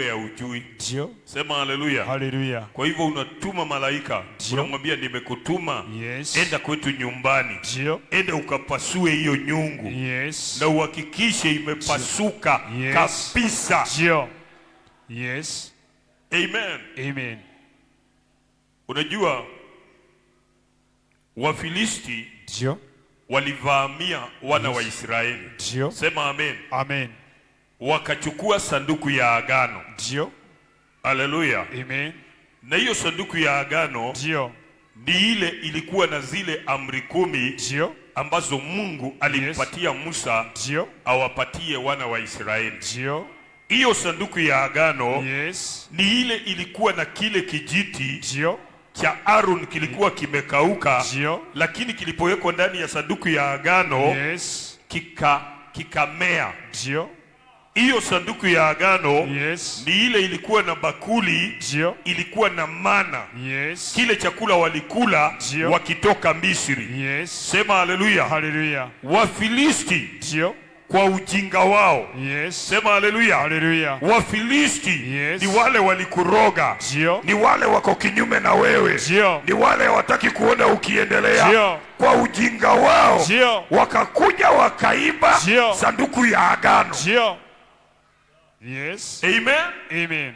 ya ujui. Ndio. Sema haleluya. Haleluya. Kwa hivyo unatuma malaika, unamwambia nimekutuma. Yes. Enda kwetu nyumbani. Ndio. Enda ukapasue hiyo nyungu. Yes. Na uhakikishe imepasuka kabisa. Ndio. Yes. Amen. Amen. Unajua Wafilisti Ndio. walivamia wana wa Israeli. Ndio. Sema amen. Amen. Wakachukua sanduku ya agano. Ndio. Haleluya. Amen. Na hiyo sanduku ya agano Ndio. ni ile ilikuwa na zile amri 10 Ndio. ambazo Mungu alimpatia Musa Ndio. awapatie wana wa Israeli. Ndio. Hiyo sanduku ya agano ni ile ilikuwa na kile kijiti Ndio. cha Aaron kilikuwa kimekauka. Ndio. Lakini kilipowekwa ndani ya sanduku ya agano kikamea. Ndio. Hiyo sanduku ya agano ni ile ilikuwa na bakuli. Ndio. Ilikuwa na mana. Kile chakula walikula wakitoka Misri. Sema haleluya. Haleluya. Wafilisti Ndio. kwa ujinga wao. Sema haleluya. Haleluya. Wafilisti ni wale walikuroga. Ndio. Ni wale wako kinyume na wewe. Ndio. Ni wale hawataki kuona ukiendelea. Ndio. Kwa ujinga wao wakakuja wakaiba sanduku ya agano. Ndio. Yes. Amen. Amen.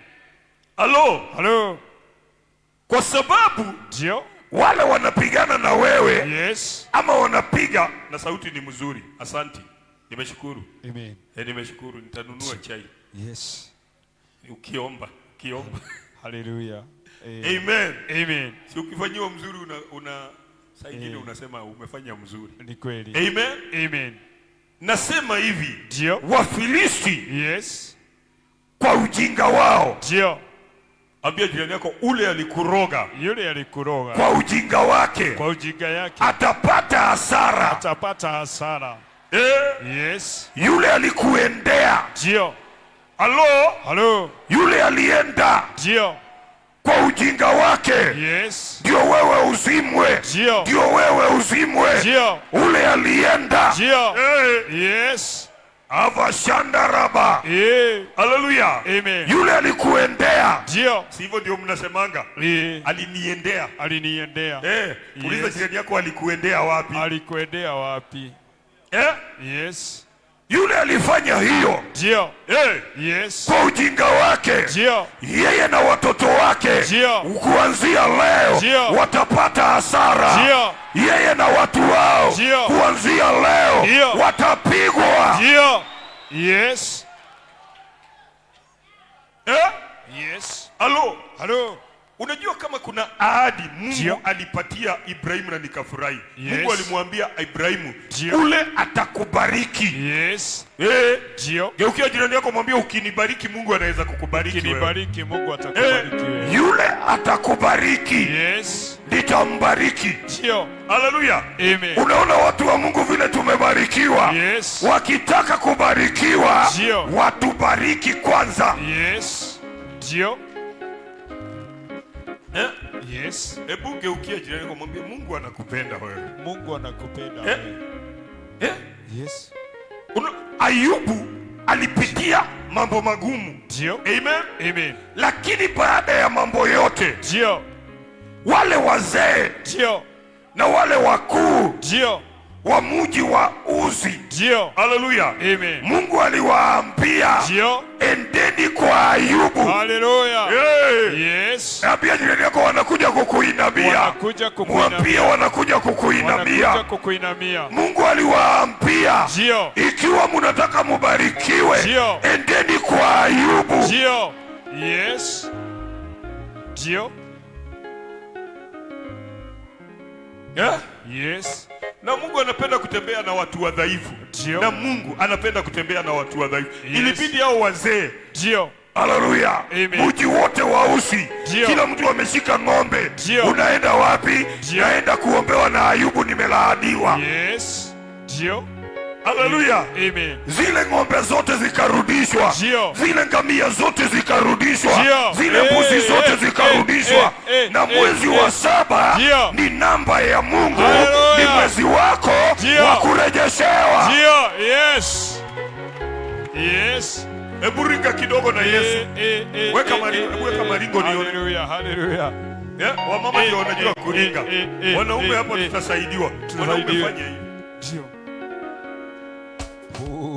Hello. Kwa sababu wale wanapigana na wewe ama wanapiga na sauti ni mzuri. Asante. Nimeshukuru. Amen. Nimeshukuru, nitanunua chai. Yes. Ukiomba. Haleluya. Amen. Amen. Si ukifanyiwa mzuri una saa ingine unasema umefanya mzuri. Ni kweli. Amen. Amen. Nasema hivi. Ndio. Wafilisti kwa ujinga wao. Ndio. Ambia jirani yako ule alikuroga. Yule alikuroga. Kwa ujinga wake. Kwa ujinga yake. Atapata hasara. Atapata hasara. Yes. Yule alikuendea. Ndio. Halo. Yule alienda. Ndio. Kwa ujinga wake. Ndio wewe uzimwe. Ndio wewe uzimwe. Ndio. Ule alienda. Ndio. Yes. Avashandaraba. Haleluya. Amen. Yule alikuendea. Ndio. Sivyo ndio mnasemaga? Aliniendea. Uliza jirani yako alikuendea wapi? Alikuendea wapi? Yes. Yule alifanya hiyo. Ndio. Yes. Kwa ujinga wake. Ndio. Yeye na watoto wake. Ndio. Kuanzia leo watapata hasara. Ndio. Yeye na watu wao. Ndio. Kuanzia leo watapigwa. Ndio. Yes. Yes. Halo. Unajua kama kuna ahadi Mungu alipatia Ibrahimu na nikafurahi. Mungu alimwambia Ibrahimu, ule atakubariki. Ndio. Geukia jirani yako mwambie ukinibariki Mungu anaweza kukubariki wewe. Ukinibariki Mungu atakubariki wewe. Yule atakubariki. Nitambariki. Ndio. Haleluya. Amen. Unaona watu wa Mungu vile tumebarikiwa. Wakitaka kubarikiwa watubariki kwanza. Ndio. Hebu geukia jirani yako mwambie Mungu anakupenda wewe. Mungu anakupenda wewe. Yes. Ayubu alipitia mambo magumu. Ndio. Amen. Lakini baada ya mambo yote, wale wazee na wale wakuu wa mji wa Uzi. Haleluya. Amen. Mungu aliwaambia endeni kwa Ayubu. Haleluya. Yes. Pia jirani yako wanakuja kukuinamia. Mwambie wanakuja kukuinamia. Mungu aliwaambia ikiwa mnataka mubarikiwe endeni kwa Ayubu. Yes. Yes. Na Mungu anapenda kutembea na watu wadhaifu. Na Mungu anapenda kutembea na watu wadhaifu. Ilibidi hao wazee. Haleluya. Mji wote wa Uzi. Kila mtu ameshika ng'ombe. Unaenda wapi? Naenda kuombewa na Ayubu, nimelaaniwa. Haleluya. Amen. Zile ng'ombe zote zikarudishwa. Zile ngamia zote zikarudishwa. Zile mbuzi zote zikarudishwa. Na mwezi wa 7 ni namba ya Mungu. Ni mwezi wako wa kurejeshewa. Yes. Hebu ringa kidogo na Yesu. Weka maringo nione. Haleluya, haleluya. Wamama ndio wanajua kuringa. Wanaume hapo tutasaidiwa. Wanaume fanya hivi. Ndio.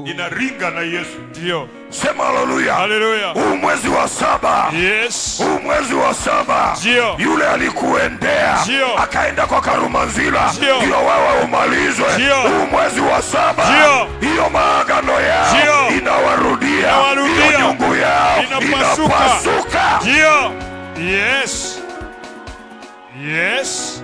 Inaringa na Yesu. Ndio. Sema haleluya. Haleluya. Huu mwezi wa 7. Yes. Huu mwezi wa 7. Ndio. Yule alikuendea akaenda kwa Karumanzila. Ndio wewe umalizwe. Huu mwezi wa 7. Hiyo maagano yao inawarudia. Hiyo nyungu yao inapasuka. Ndio. Yes. Yes.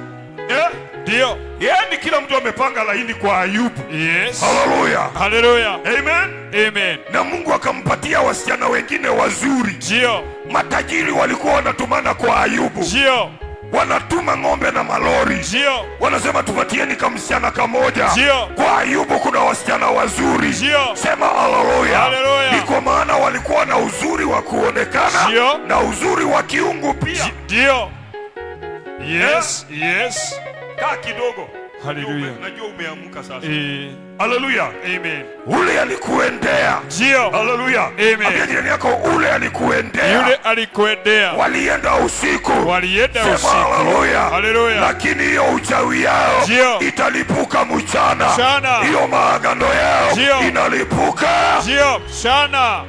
Ndio. Yaani kila mtu amepanga laini kwa Ayubu. Yes. Haleluya. Haleluya. Amen. Amen. Na Mungu akampatia wasichana wengine wazuri. Ndio. Matajiri walikuwa wanatumana kwa Ayubu. Ndio. Wanatuma ng'ombe na malori. Ndio. Wanasema tupatieni kamsichana kamoja. Ndio. Kwa Ayubu kuna wasichana wazuri. Ndio. Sema haleluya. Haleluya. Ni kwa maana walikuwa na uzuri wa kuonekana. Ndio. Na uzuri wa kiungu pia. Ndio. Yes. Yes. Kaa kidogo. Haleluya. Najua umeamka sasa. Haleluya. Amen. Ule alikuendea. Ndio. Haleluya. Amen. Ambia jirani yako ule alikuendea. Yule alikuendea. Walienda usiku. Walienda usiku. Haleluya. Haleluya. Lakini hiyo uchawi yao italipuka mchana. Hiyo maagano yao inalipuka. Ndio. Mchana.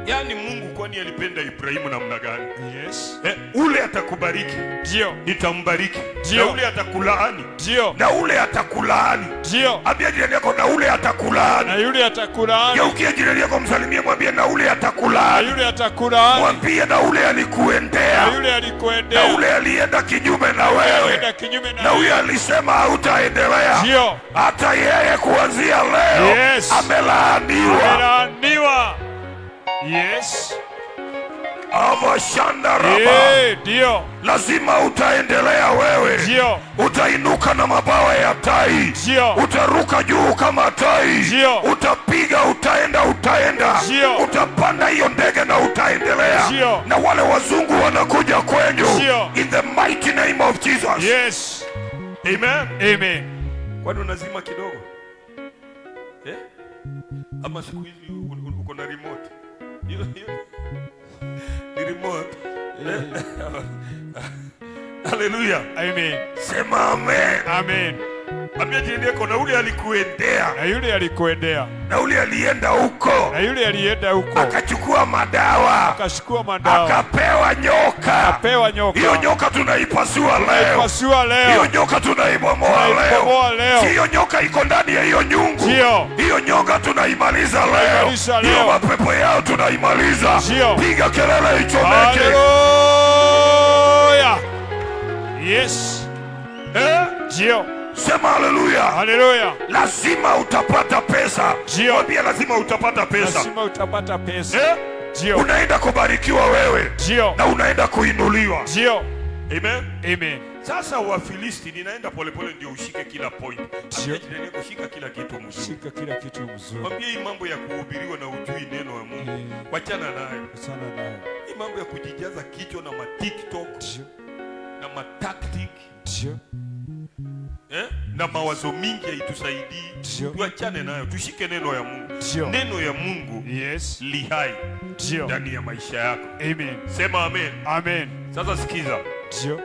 Yaani Mungu kwani alipenda Ibrahimu namna gani? Yes. Ule atakubariki. Ndio. Nitambariki. Ndio. Na ule atakulaani. Ndio. Na ule atakulaani. Ndio. Ambia jirani yako na ule atakulaani. Na yule atakulaani. Geukia jirani yako msalimie, mwambie na ule atakulaani. Na yule atakulaani. Mwambie na ule alikuendea. Na yule alikuendea. Na ule alienda kinyume na wewe. Alienda kinyume na wewe. Na huyo alisema hautaendelea. Ndio. Hata yeye kuanzia leo amelaaniwa. Amelaaniwa. Yes. Avashandaraba. Ndio. Lazima utaendelea wewe. Ndio. Utainuka na mabawa ya tai. Ndio. Utaruka juu kama tai. Ndio. Utapiga, utaenda. Ndio. Utapanda hiyo ndege na utaendelea. Ndio. Na wale wazungu wanakuja kwenyu. Ndio. In the mighty name of Jesus. Yes. Amen. Amen. Kwani unazima kidogo? Ama siku hizi uko na remote? Ni remote. Haleluya. Amen. Sema amen. Amen. Ambia jirani yako na ule alikuendea. Na yule alikuendea. Na ule alienda huko. Na yule alienda huko. Akachukua madawa. Akachukua madawa. Akapewa nyoka. Akapewa nyoka. Hiyo nyoka tunaipasua leo. Tunaipasua leo. Hiyo nyoka tunaibomoa leo. Hiyo nyoka iko ndani ya hiyo nyungu. Hiyo nyoka tunaimaliza leo. Hiyo mapepo yao tunaimaliza. Piga kelele ichomeke. Haleluya. Yes. Ndio. Sema haleluya. Haleluya. Lazima utapata pesa. Mwambie lazima utapata pesa. Lazima utapata pesa. Ndio. Unaenda kubarikiwa wewe. Ndio. Na unaenda kuinuliwa. Ndio. Amen. Amen. Sasa Wafilisti, ninaenda polepole ndio ushike kila point. Ndio. Shika kila kitu mzuri. Shika kila kitu mzuri. Mwambie hii mambo ya kuhubiriwa na ujui neno la Mungu. Wachana nayo. Wachana nayo. Hii mambo ya kujijaza kichwa na TikTok. Ndio. Na tactic. Ndio. Na mawazo mingi haitusaidii. Tuachane nayo, tushike neno ya Mungu. Neno ya Mungu li hai ndani ya maisha yako. Amen. Sema amen. Amen. Sasa sikiza. Ndio.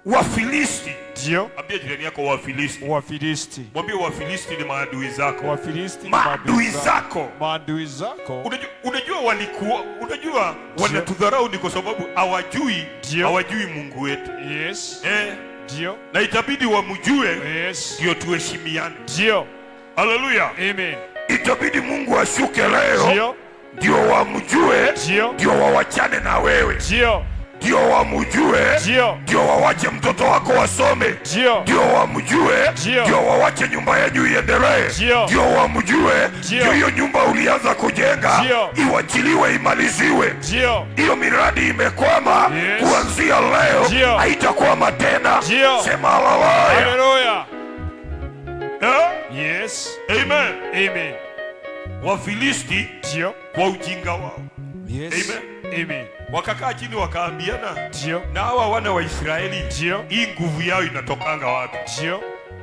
Wafilisti. Ndio. Ambia jirani yako Wafilisti. Wafilisti. Mwambie Wafilisti ni maadui zako. Wafilisti ni maadui zako. Maadui zako. Unajua walikuwa, unajua wanatudharau ni kwa sababu hawajui Mungu wetu. Yes. Ndio. Na itabidi wamjue. Ndio tuheshimiane. Ndio. Haleluya. Amen. Itabidi Mungu ashuke leo. Ndio wamjue. Ndio wawachane na wewe. Ndio wamjue. Ndio wawache mtoto wako wasome. Ndio wamjue. Ndio wawache nyumba yenu iendelee. Ndio wamjue. Ndio hiyo nyumba ulianza kujenga iwachiliwe, imaliziwe. Hiyo miradi imekwama, kuanzia leo haitakwama tena. Sema haleluya. Yes. Amen. Amen. Wafilisti kwa ujinga wao. Yes. Amen. Amen. Wakakaa chini wakaambiana, na hawa wana wa Israeli hii nguvu yao inatokanga wapi?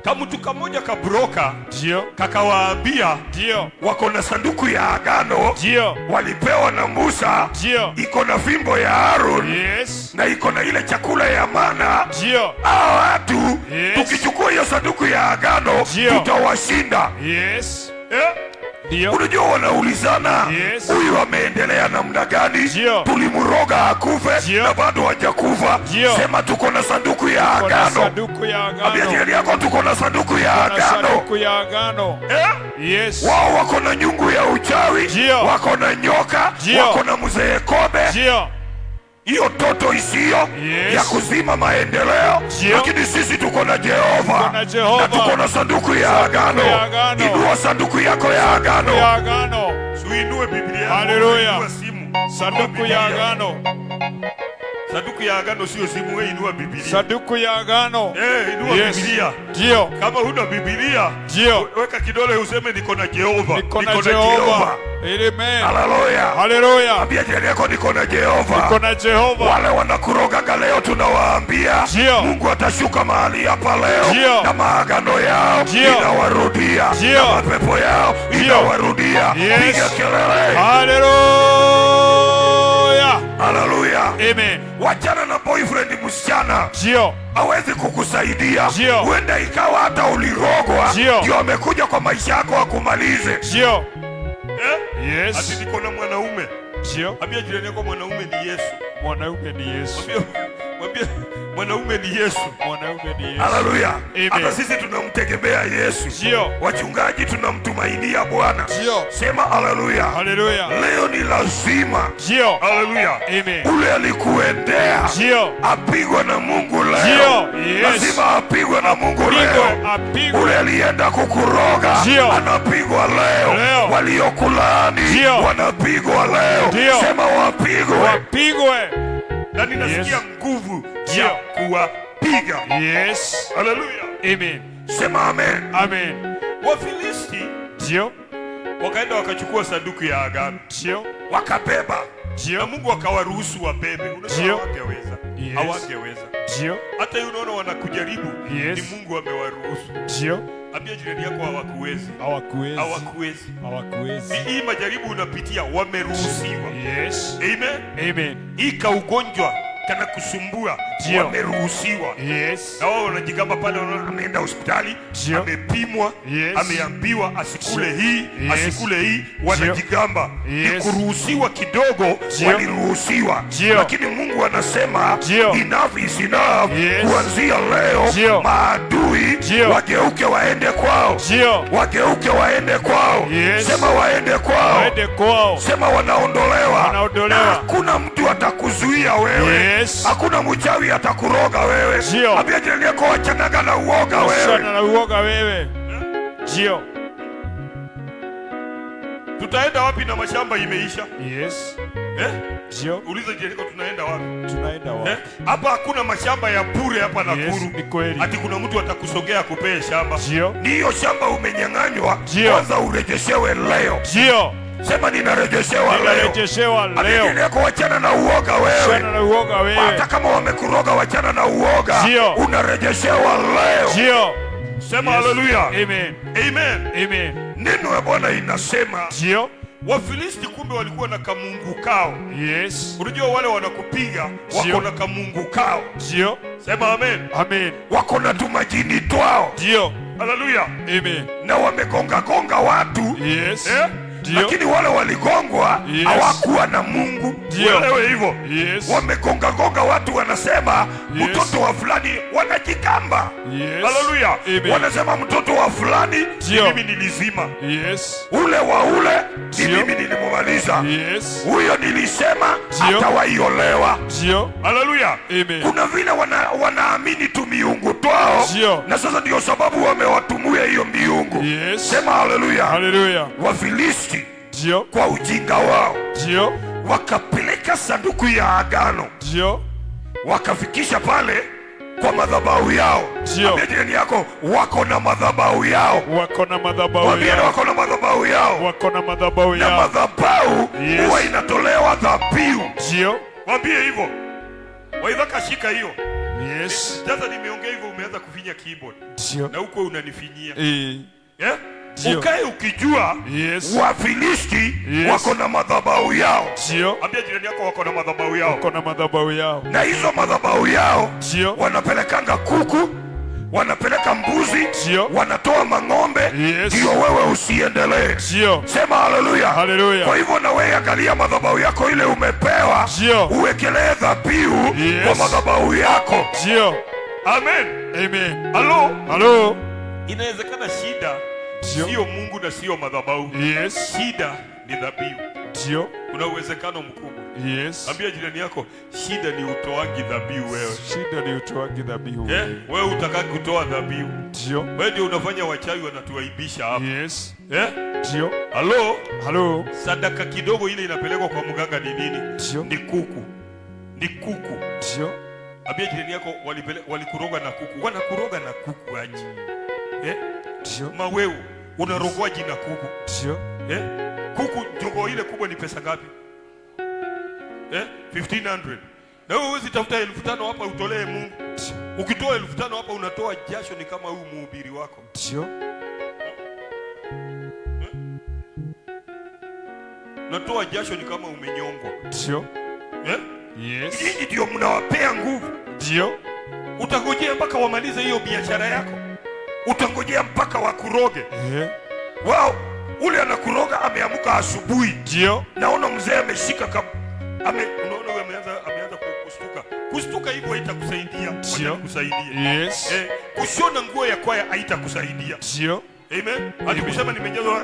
Kama mtu kamoja kabroka, ndio, kakawaambia ndio, wako na sanduku ya agano, ndio, walipewa na Musa, ndio, iko na fimbo ya Aaron, yes, na iko na ile chakula ya mana. ndio, Hao watu, yes, tukichukua hiyo sanduku ya agano, ndio, tutawashinda. yes, ndio. Unajua wanaulizana, yes, huyu ameendelea namna gani? Ndio. Tulimroga akufe na bado hajakufa. Sema tuko na sanduku ya agano. Sanduku ya agano. Ambia jirani yako tuko na sanduku ya agano. Sanduku ya agano. Yes. Wao wako na nyungu ya uchawi, wako na nyoka, wako na mzee kobe. Ndio. Hiyo toto isiyo ya kuzima maendeleo, lakini sisi tuko na Jehova, na tuko na sanduku ya agano. Inua sanduku yako ya agano. Uinue Biblia. Haleluya. Sanduku ya agano. Sanduku ya agano sio simu, wewe inua Biblia. Sanduku ya agano. Inua Biblia. Ndio. Kama huna Biblia, weka kidole useme niko na Jehova. Niko na Jehova. Amen. Haleluya. Haleluya. Ambia jirani yako niko na Jehova. Niko na Jehova. Wale wanakuroga leo tunawaambia Mungu atashuka mahali hapa leo, na maagano yao inawarudia, na mapepo yao inawarudia. Piga kelele. Haleluya. Haleluya. Amen. Wachana na boyfriend msichana. Hawezi kukusaidia. Huenda ikawa hata ulirogwa, ndio amekuja kwa maisha yako akumalize. Yes. Ati niko na mwanaume. Ambia jirani yako mwanaume ni Yesu. Mwanaume ni Yesu. Mwambie mwanaume ni Yesu. Mwanaume ni Yesu. Haleluya. Hata sisi tunamtegemea Yesu. Wachungaji tunamtumainia Bwana. Sema haleluya. Haleluya. Leo ni lazima. Haleluya. Amen. Ule alikuendea apigwe na Mungu leo. Lazima apigwe na Mungu leo. Ule alienda kukuroga anapigwa leo. Waliokulaani wanapigwa leo. Sema wapigwe. Wapigwe. Na ninasikia nguvu ya kuwapiga. Yes. Haleluya. Amen. Sema amen. Amen. Wafilisti wakaenda wakachukua sanduku ya agano. Wakabeba. Na Mungu akawaruhusu wabebe. Unajua hawangeweza. Hawangeweza. Hata yeye unaona wanakujaribu, ni Mungu amewaruhusu. Ambia jirani yako hawakuwezi. Hawakuwezi. Hawakuwezi. Hawakuwezi. Hii majaribu unapitia wameruhusiwa. Yes. Amen. Amen. Hii kaugonjwa kana kusumbua wameruhusiwa. Yes. Na wao wanajigamba pale, ameenda hospitali, amepimwa, ameambiwa asikule hii, asikule hii, wanajigamba. Ni kuruhusiwa kidogo, waliruhusiwa. Lakini Mungu anasema enough is enough. Kuanzia leo maadui wageuke waende kwao. Wageuke waende kwao. Sema waende kwao. Waende kwao. Sema wanaondolewa. Wanaondolewa. Hakuna mtu atakuzuia wewe. Hakuna mchawi atakuroga wewe. Ambia jirani yako wachanaga na uoga wewe. Wachana na uoga wewe. Tutaenda wapi na mashamba imeisha? Yes. Uliza jirani yako tunaenda wapi? Tunaenda wapi? Hapa hakuna mashamba ya bure hapa Nakuru. Ni kweli. Ati kuna mtu atakusogea kupee shamba. Ni hiyo shamba umenyang'anywa. Kwanza urejeshewe leo. Sema ninarejeshewa leo. Ninarejeshewa leo. Amini yako wachana na uoga wewe. Wachana na uoga wewe. Hata kama wamekuroga wachana na uoga. Unarejeshewa leo. Sema haleluya. Amen. Amen. Amen. Neno la Bwana inasema Wafilisti kumbe walikuwa na kamungu kao. Yes. Unajua wale wanakupiga wako na kamungu kao. Sema amen. Amen. Wako na tumajini twao. Haleluya. Amen. Na wamegonga watu. Yes. Lakini wale waligongwa hawakuwa na Mungu. Uelewe hivyo. Wamegonga watu, wanasema mtoto wa fulani, wanajigamba. Haleluya. Wanasema mtoto wa fulani mimi nilizima. Ule wa ule ni mimi nilimumaliza. Huyo nilisema atawaiolewa. Haleluya. Kuna vile wanaamini tu miungu twao, na sasa ndio sababu wamewatumia hiyo miungu. Sema haleluya. Haleluya. Wafilisti kwa ujinga wao wakapeleka sanduku ya agano, wakafikisha pale kwa madhabahu yao. Ambia jirani yako wako na madhabahu yao. Wako na madhabahu yao. Wako na madhabahu yao. Wako na madhabahu yao. Na madhabahu huwa inatolewa dhabihu. Mwambie hivyo. Waidha kashika hiyo. Yes. Sasa nimeongea hivyo umeanza kufinya keyboard. Ndio. Na huko unanifinyia. Yeah? Ukae ukijua Wafilisti wako na madhabahu yao. Ndio. Ambia jirani yako wako na madhabahu yao. Wako na madhabahu yao. Na hizo madhabahu yao Ndio. wanapelekanga kuku, wanapeleka mbuzi, Ndio. wanatoa mang'ombe, ndio wewe usiendelee. Ndio. Sema haleluya. Haleluya. Kwa hivyo na wewe angalia madhabahu yako ile umepewa. Ndio. Uwekelee dhabihu kwa madhabahu yako. Ndio. Amen. Amen. Halo. Inawezekana shida sio Mungu na sio madhabahu. Yes. Shida ni dhabihu. Ndio. Kuna uwezekano mkubwa. Yes. Ambia jirani yako shida ni utoaji dhabihu wewe. Shida ni utoaji dhabihu. Wewe utakaki kutoa dhabihu. Ndio. Wewe ndio unafanya wachawi wanatuaibisha hapa. Yes. Ndio. Halo. Sadaka kidogo ile inapelekwa kwa mganga ni nini? Ni kuku. Ni kuku. Ndio. Ambia jirani yako walikuroga na kuku. Wanakuroga na kuku aje. Ndio. Mawewe unarogwaji na kuku. Ndio. Kuku jogo ile kubwa ni pesa ngapi? 1500. Na wewe huwezi tafuta 1500 hapa utolee Mungu. Ukitoa 1500 hapa unatoa jasho ni kama huyu mhubiri wako. Ndio. Unatoa jasho ni kama umenyongwa. Ndio. Yes. Hii ndio mnawapea nguvu. Ndio. Utangojea mpaka wamalize hiyo biashara yako. Utangojea mpaka wakuroge. Wao ule anakuroga ameamuka asubuhi. Ndio. Naona mzee ameshika unaona wewe ameanza kustuka. Kustuka hivyo haitakusaidia. Haitakusaidia. Yes. Kushona nguo ya kwaya haitakusaidia. Ndio. Amen. Hadi kusema nimejazwa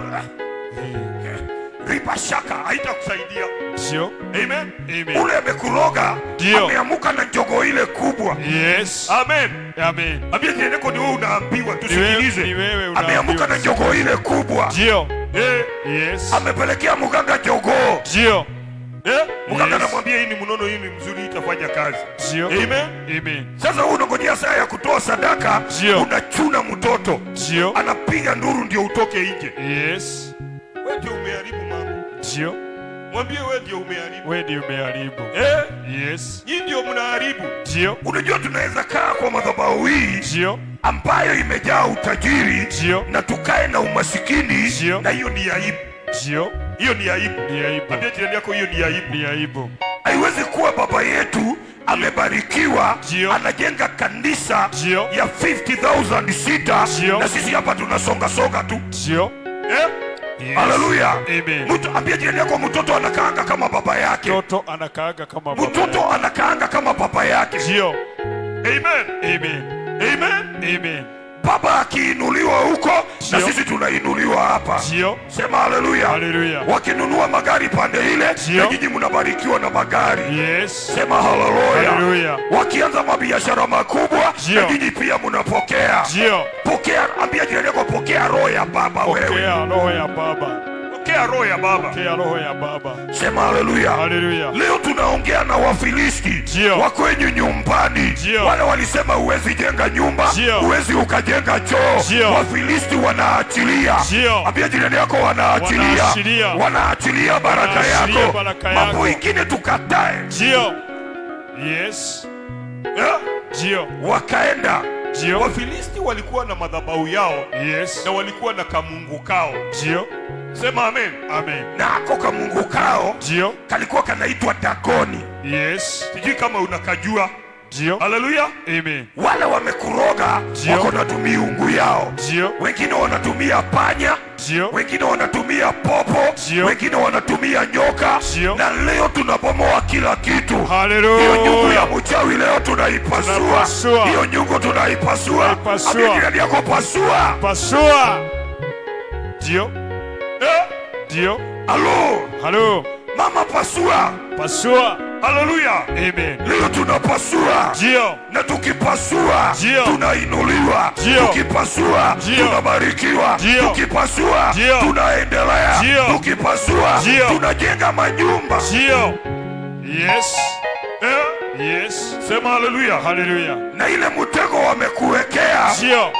riba shaka haitakusaidia. Ndio. Amen. Amen. Ule amekuroga ameamuka na jogo ile kubwa. Yes. Amen. Amen. Ambia jirani ni wewe unaambiwa tusikilize. Ni wewe unaambiwa. Ameamuka na jogo ile kubwa. Ndio. Yes. Amepelekea mganga jogo. Ndio. Mganga anamwambia hii ni mnono, hii ni mzuri, itafanya kazi. Ndio. Amen. Amen. Sasa wewe unangojea saa ya kutoa sadaka, unachuna mtoto. Ndio. Anapiga nduru ndio utoke nje. Yes. Wewe ndio umeharibu mambo. Ndio. Mwambie wewe ndio umeharibu. Wewe ndio umeharibu. Yes. Nyinyi ndio mnaharibu. Ndio. Unajua tunaweza kaa kwa madhabahu hii. Ndio. Ambayo imejaa utajiri. Ndio. Na tukae na umasikini. Ndio. Na hiyo ni aibu. Ndio. Hiyo ni aibu. Ni aibu. Ambia jirani yako hiyo ni aibu. Ni aibu. Haiwezi kuwa baba yetu amebarikiwa anajenga kanisa ya 50,000 sita na sisi hapa tunasonga songa tu. Ndio. Haleluya. Amen. Mtu ambia jirani yako mtoto anakaanga kama baba yake. Mtoto anakaanga kama baba. Mtoto anakaanga kama baba yake. Ndio. Amen. Amen. Amen. Amen. Baba akiinuliwa huko na sisi tunainuliwa hapa. Ndio. Sema haleluya. Haleluya. Wakinunua magari pande ile na nyinyi mnabarikiwa na magari. Yes. Sema haleluya. Haleluya. Wakianza mabiashara makubwa na nyinyi pia mnapokea. Ndio. Pokea, ambia jirani yako pokea roho ya baba wewe. Pokea roho ya baba. Pokea roho ya baba. Pokea roho ya baba. Sema haleluya. Haleluya. Leo tunaongea na Wafilisti wa kwenyu nyumbani. Wale walisema huwezi jenga nyumba, huwezi ukajenga choo. Wafilisti wanaachilia. Ambia jirani yako wanaachilia. Wanaachilia baraka yako. Mambo ingine tukatae. Ndio. Yes. Ndio. Wakaenda. Ndio. Wafilisti walikuwa na madhabahu yao. Yes. Na walikuwa na kamungu kao. Ndio. Sema amen. Amen. Na ako kamungu kao ndio kalikuwa kanaitwa Dagoni. Yes. Sijui kama unakajua. Ndio. Haleluya. Amen. Wale wamekuroga wako na miungu yao. Ndio. Wengine wanatumia panya. Ndio. Wengine wanatumia popo. Ndio. Wengine wanatumia nyoka. Ndio. Na leo tunabomoa kila kitu. Haleluya. Hiyo nyungu ya mchawi leo tunaipasua. Hiyo nyungu tunaipasua. Abidi yako pasua. Pasua. Ndio. Ndio. Halo. Halo. Mama pasua. Pasua. Haleluya. Amen. Leo tunapasua. Ndio. Na tukipasua tunainuliwa. Tukipasua tunabarikiwa. Tukipasua tunaendelea. Tukipasua tunajenga manyumba. Ndio. Yes. Yes. Sema haleluya. Haleluya. Na ile mtego wamekuwekea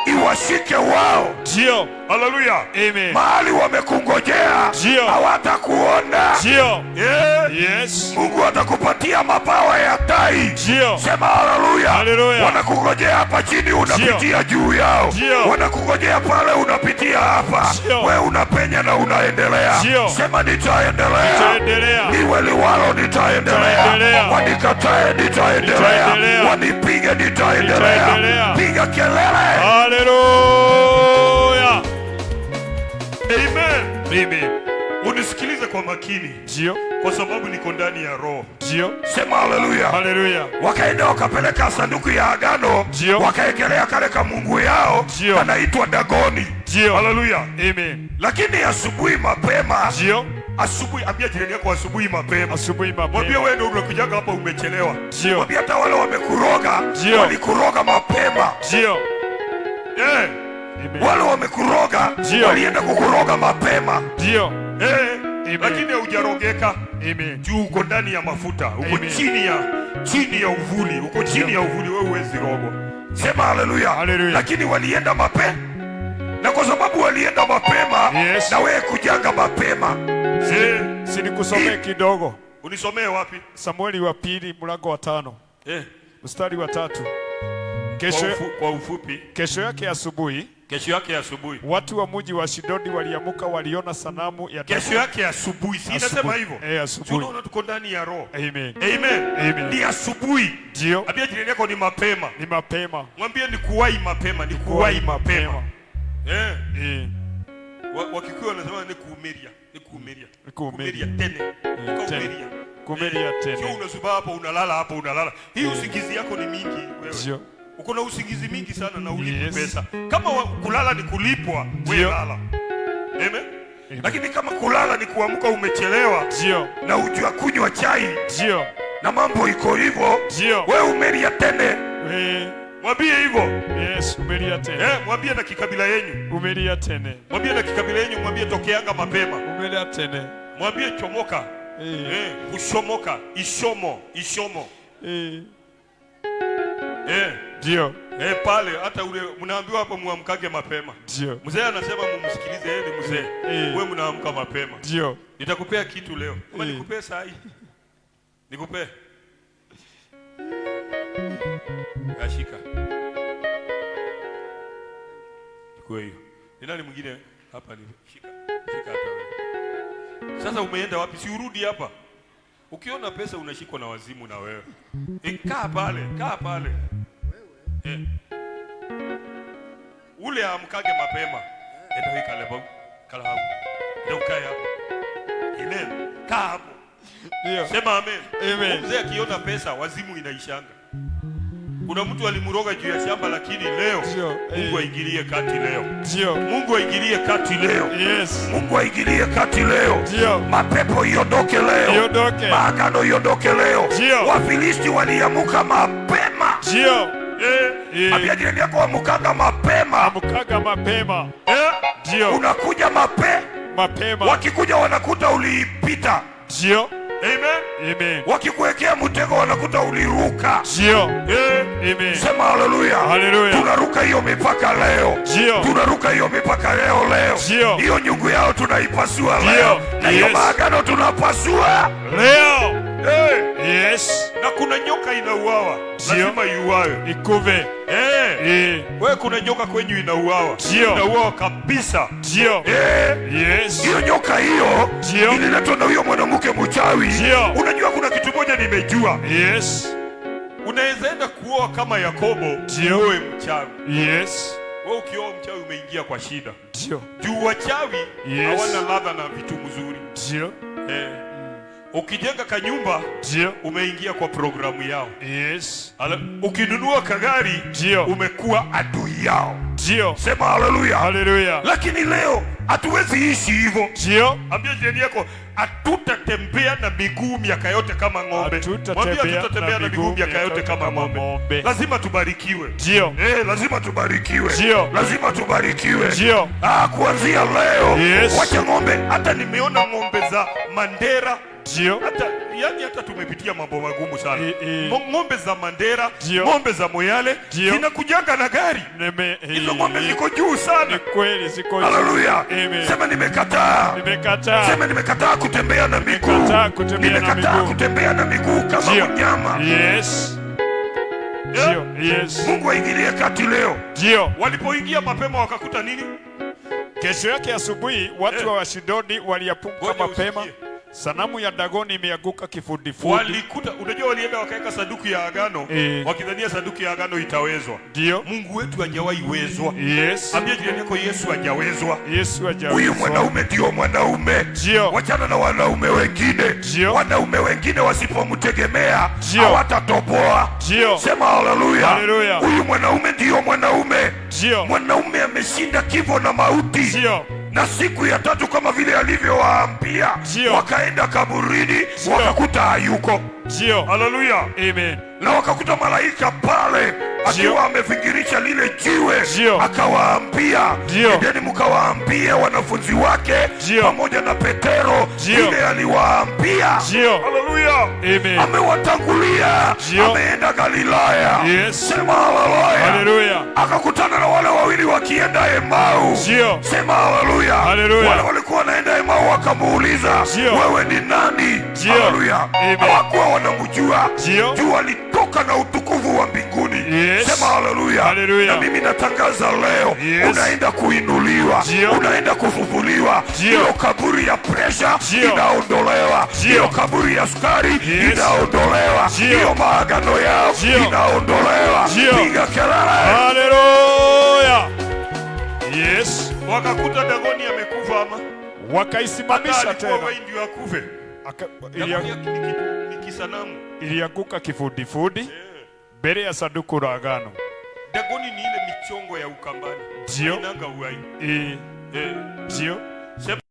iwashike wao. Ndio. Haleluya. Amen. Mahali wamekungojea hawatakuona. Ndio. Yes. Mungu atakupatia mabawa ya tai. Ndio. Sema haleluya. Haleluya. Wanakungojea hapa chini, unapitia juu yao. Wanakungojea pale, unapitia hapa. Wewe unapenya na unaendelea. Sema nitaendelea. Nitaendelea. Niwe liwalo nitaendelea. Wanikatae nitaendelea. Wanipige nitaendelea. Piga kelele. Haleluya. Amen. Amen. Unisikilize kwa makini. Ndio. Kwa sababu niko ndani ya roho. Ndio. Sema haleluya. Haleluya. Wakaenda wakapeleka sanduku ya agano, wakaekelea kale ka mungu yao anaitwa Dagoni. Haleluya. Amen. Lakini asubuhi mapema, asubuhi, ambia jirani yako asubuhi mapema. Asubuhi mapema. Mwambie wewe ndio unakujaga hapa umechelewa. Mwambie hata wale wamekuroga, walikuroga mapema. Wale wamekuroga, walienda kukuroga mapema. Lakini hujarogeka. Juu uko ndani ya mafuta, uko chini ya uvuli, uko chini ya uvuli, wewe huwezi rogwa. Sema haleluya. Lakini walienda mapema, na kwa sababu walienda mapema, na wewe kujanga mapema. Si nikusomee kidogo. Unisomee wapi? Samueli wa pili mlango wa 5. Mstari wa 3. Kwa ufupi. Kesho yake asubuhi, watu wa mji wa Shidodi waliamuka, waliona sanamu ya kesho yake asubuhi. Si inasema hivyo? Asubuhi. Unaona tuko ndani ya roho. Amen. Ni asubuhi. Ndio. Ambia jirani yako ni mapema. Ni mapema. Mwambie ni kuwahi mapema, ni kuwahi mapema. Wakikuyu wanasema ni kuumiria. Kuumiria tene. Kuumiria tene. Sio unasuba hapo unalala hapo unalala. Hii usingizi yako ni mingi wewe. Ndio. Uko na usingizi mingi sana na ulipi pesa. Kama kulala ni kulipwa, wewe lala. Amen. Lakini kama kulala ni kuamka umechelewa, na ujua kunywa chai, na mambo iko hivyo, wewe umeria tene. Mwambie hivyo. Umeria tene. Mwambie na kikabila yenu. Umeria tene. Mwambie na kikabila yenu, mwambie tokeanga mapema. Umeria tene. Mwambie chomoka. Kushomoka, ishomo. Ndio. Pale hata ule mnaambiwa hapo muamkage mapema. Ndio. Mzee anasema mumsikilize, yeye ni mzee. Wewe mnaamka mapema. Ndio. Nitakupea kitu leo. Kama nikupea saa hii. Nikupea. Ashika. Kwa hiyo. Ni nani mwingine hapa ni shika. Shika hata wewe. Sasa umeenda wapi? Si urudi hapa. Ukiona pesa unashikwa na wazimu na wewe. Kaa pale. Ule amkage mapema. Enda wika lebo. Kala hapo. Ndio ukae hapo. Amen. Kaa hapo. Ndio. Sema amen. Amen. Mzee akiona pesa wazimu inaishanga. Kuna mtu alimuroga juu ya shamba, lakini leo Mungu aingilie kati leo. Mungu aingilie kati leo. Mungu aingilie kati leo. Mapepo iondoke leo. Maagano iondoke leo. Wafilisti waliamuka mapema. Ambia jirani yako amkaga mapema. Amkaga mapema. Unakuja mapema. Wakikuja wanakuta uliipita. Amen. Wakikuwekea mtego wanakuta uliruka. Sema haleluya. Tunaruka hiyo mipaka leo. Tunaruka hiyo mipaka leo. Hiyo nyungu yao tunaipasua leo. Na hiyo maagano tunapasua leo. Na kuna nyoka inauawa. Lazima iuawe. Ikuve. Wewe kuna nyoka kwenyu inauawa. Inauawa kabisa. Hiyo nyoka hiyo ililetwa na huyo mwanamke mchawi. Unajua kuna kitu moja nimejua. Unaweza enda kuoa kama Yakobo, uoe mchawi. Wewe ukioa mchawi umeingia kwa shida. Juu wachawi hawana ladha na vitu mzuri. Ukijenga kanyumba umeingia kwa programu yao. Ukinunua kagari umekuwa adui yao. Sema haleluya. Lakini leo hatuwezi ishi hivyo. Ambia jirani yako hatutatembea na miguu miaka yote kama ng'ombe. Mwambie hatutatembea na miguu miaka yote kama ng'ombe. Lazima tubarikiwe. Lazima tubarikiwe. Lazima tubarikiwe. Kuanzia leo wacha ng'ombe. Hata nimeona ng'ombe za Mandera Ndio. Hata tumepitia mambo magumu sana. Ng'ombe za Mandera, ng'ombe za Moyale zinakujanga na gari. Hizo ng'ombe ziko juu sana. Ni kweli ziko juu. Haleluya. Sema nimekataa. Nimekataa. Sema nimekataa kutembea na miguu. Nimekataa kutembea na miguu kama mnyama. Yes. Ndio. Yes. Mungu aingilie kati leo. Ndio. Walipoingia mapema wakakuta nini? Kesho yake asubuhi watu wa Ashidodi waliapuka mapema. Sanamu ya Dagoni imeanguka kifudifudi. Walikuta, unajua walienda wakaeka sanduku ya agano, wakidhania sanduku ya agano itawezwa. Ndio. Mungu wetu hajawahi wezwa. Yes. Ambia jirani yako Yesu hajawezwa. Yesu hajawezwa. Huyu mwanaume ndio mwanaume. Ndio. Wachana na wanaume wengine. Ndio. Wanaume wengine wasipomtegemea hawatatoboa. Ndio. Sema haleluya. Haleluya. Huyu mwanaume ndio mwanaume. Ndio. Mwanaume ameshinda kifo na mauti. Ndio. Na siku ya tatu kama vile alivyowaambia, wakaenda kaburini, wakakuta hayuko. Ndio. Haleluya. Amen. Na wakakuta malaika pale akiwa amefingirisha lile jiwe, akawaambia, endeni mkawaambie wanafunzi wake pamoja na Petero vile aliwaambia. Haleluya. Amen. Amewatangulia, ameenda Galilaya. Yes. Sema haleluya. Haleluya. Akakutana na wale wawili wakienda Emau. Sema haleluya. Haleluya. Wale walikuwa wanaenda Emau wakamuuliza, wewe ni nani? Haleluya. Hawakuwa wanamjua. Juu alitoka na utukufu wa mbinguni. Sema haleluya. Na mimi natangaza leo, unaenda kuinuliwa, unaenda kufufuliwa. Hiyo kaburi ya presha inaondolewa, hiyo kaburi ya sukari inaondolewa, hiyo maagano yao inaondolewa. Piga kelele. Haleluya. Yes. Wakakuta Dagoni amekufa ama wakaisimamisha tena. Ndio akufe. Ni kisanamu. Ilianguka kifudifudi mbele ya sanduku la agano. Dagoni ni ile michongo ya ukambani. Ndio. Inanga uhai. Ndio. Sema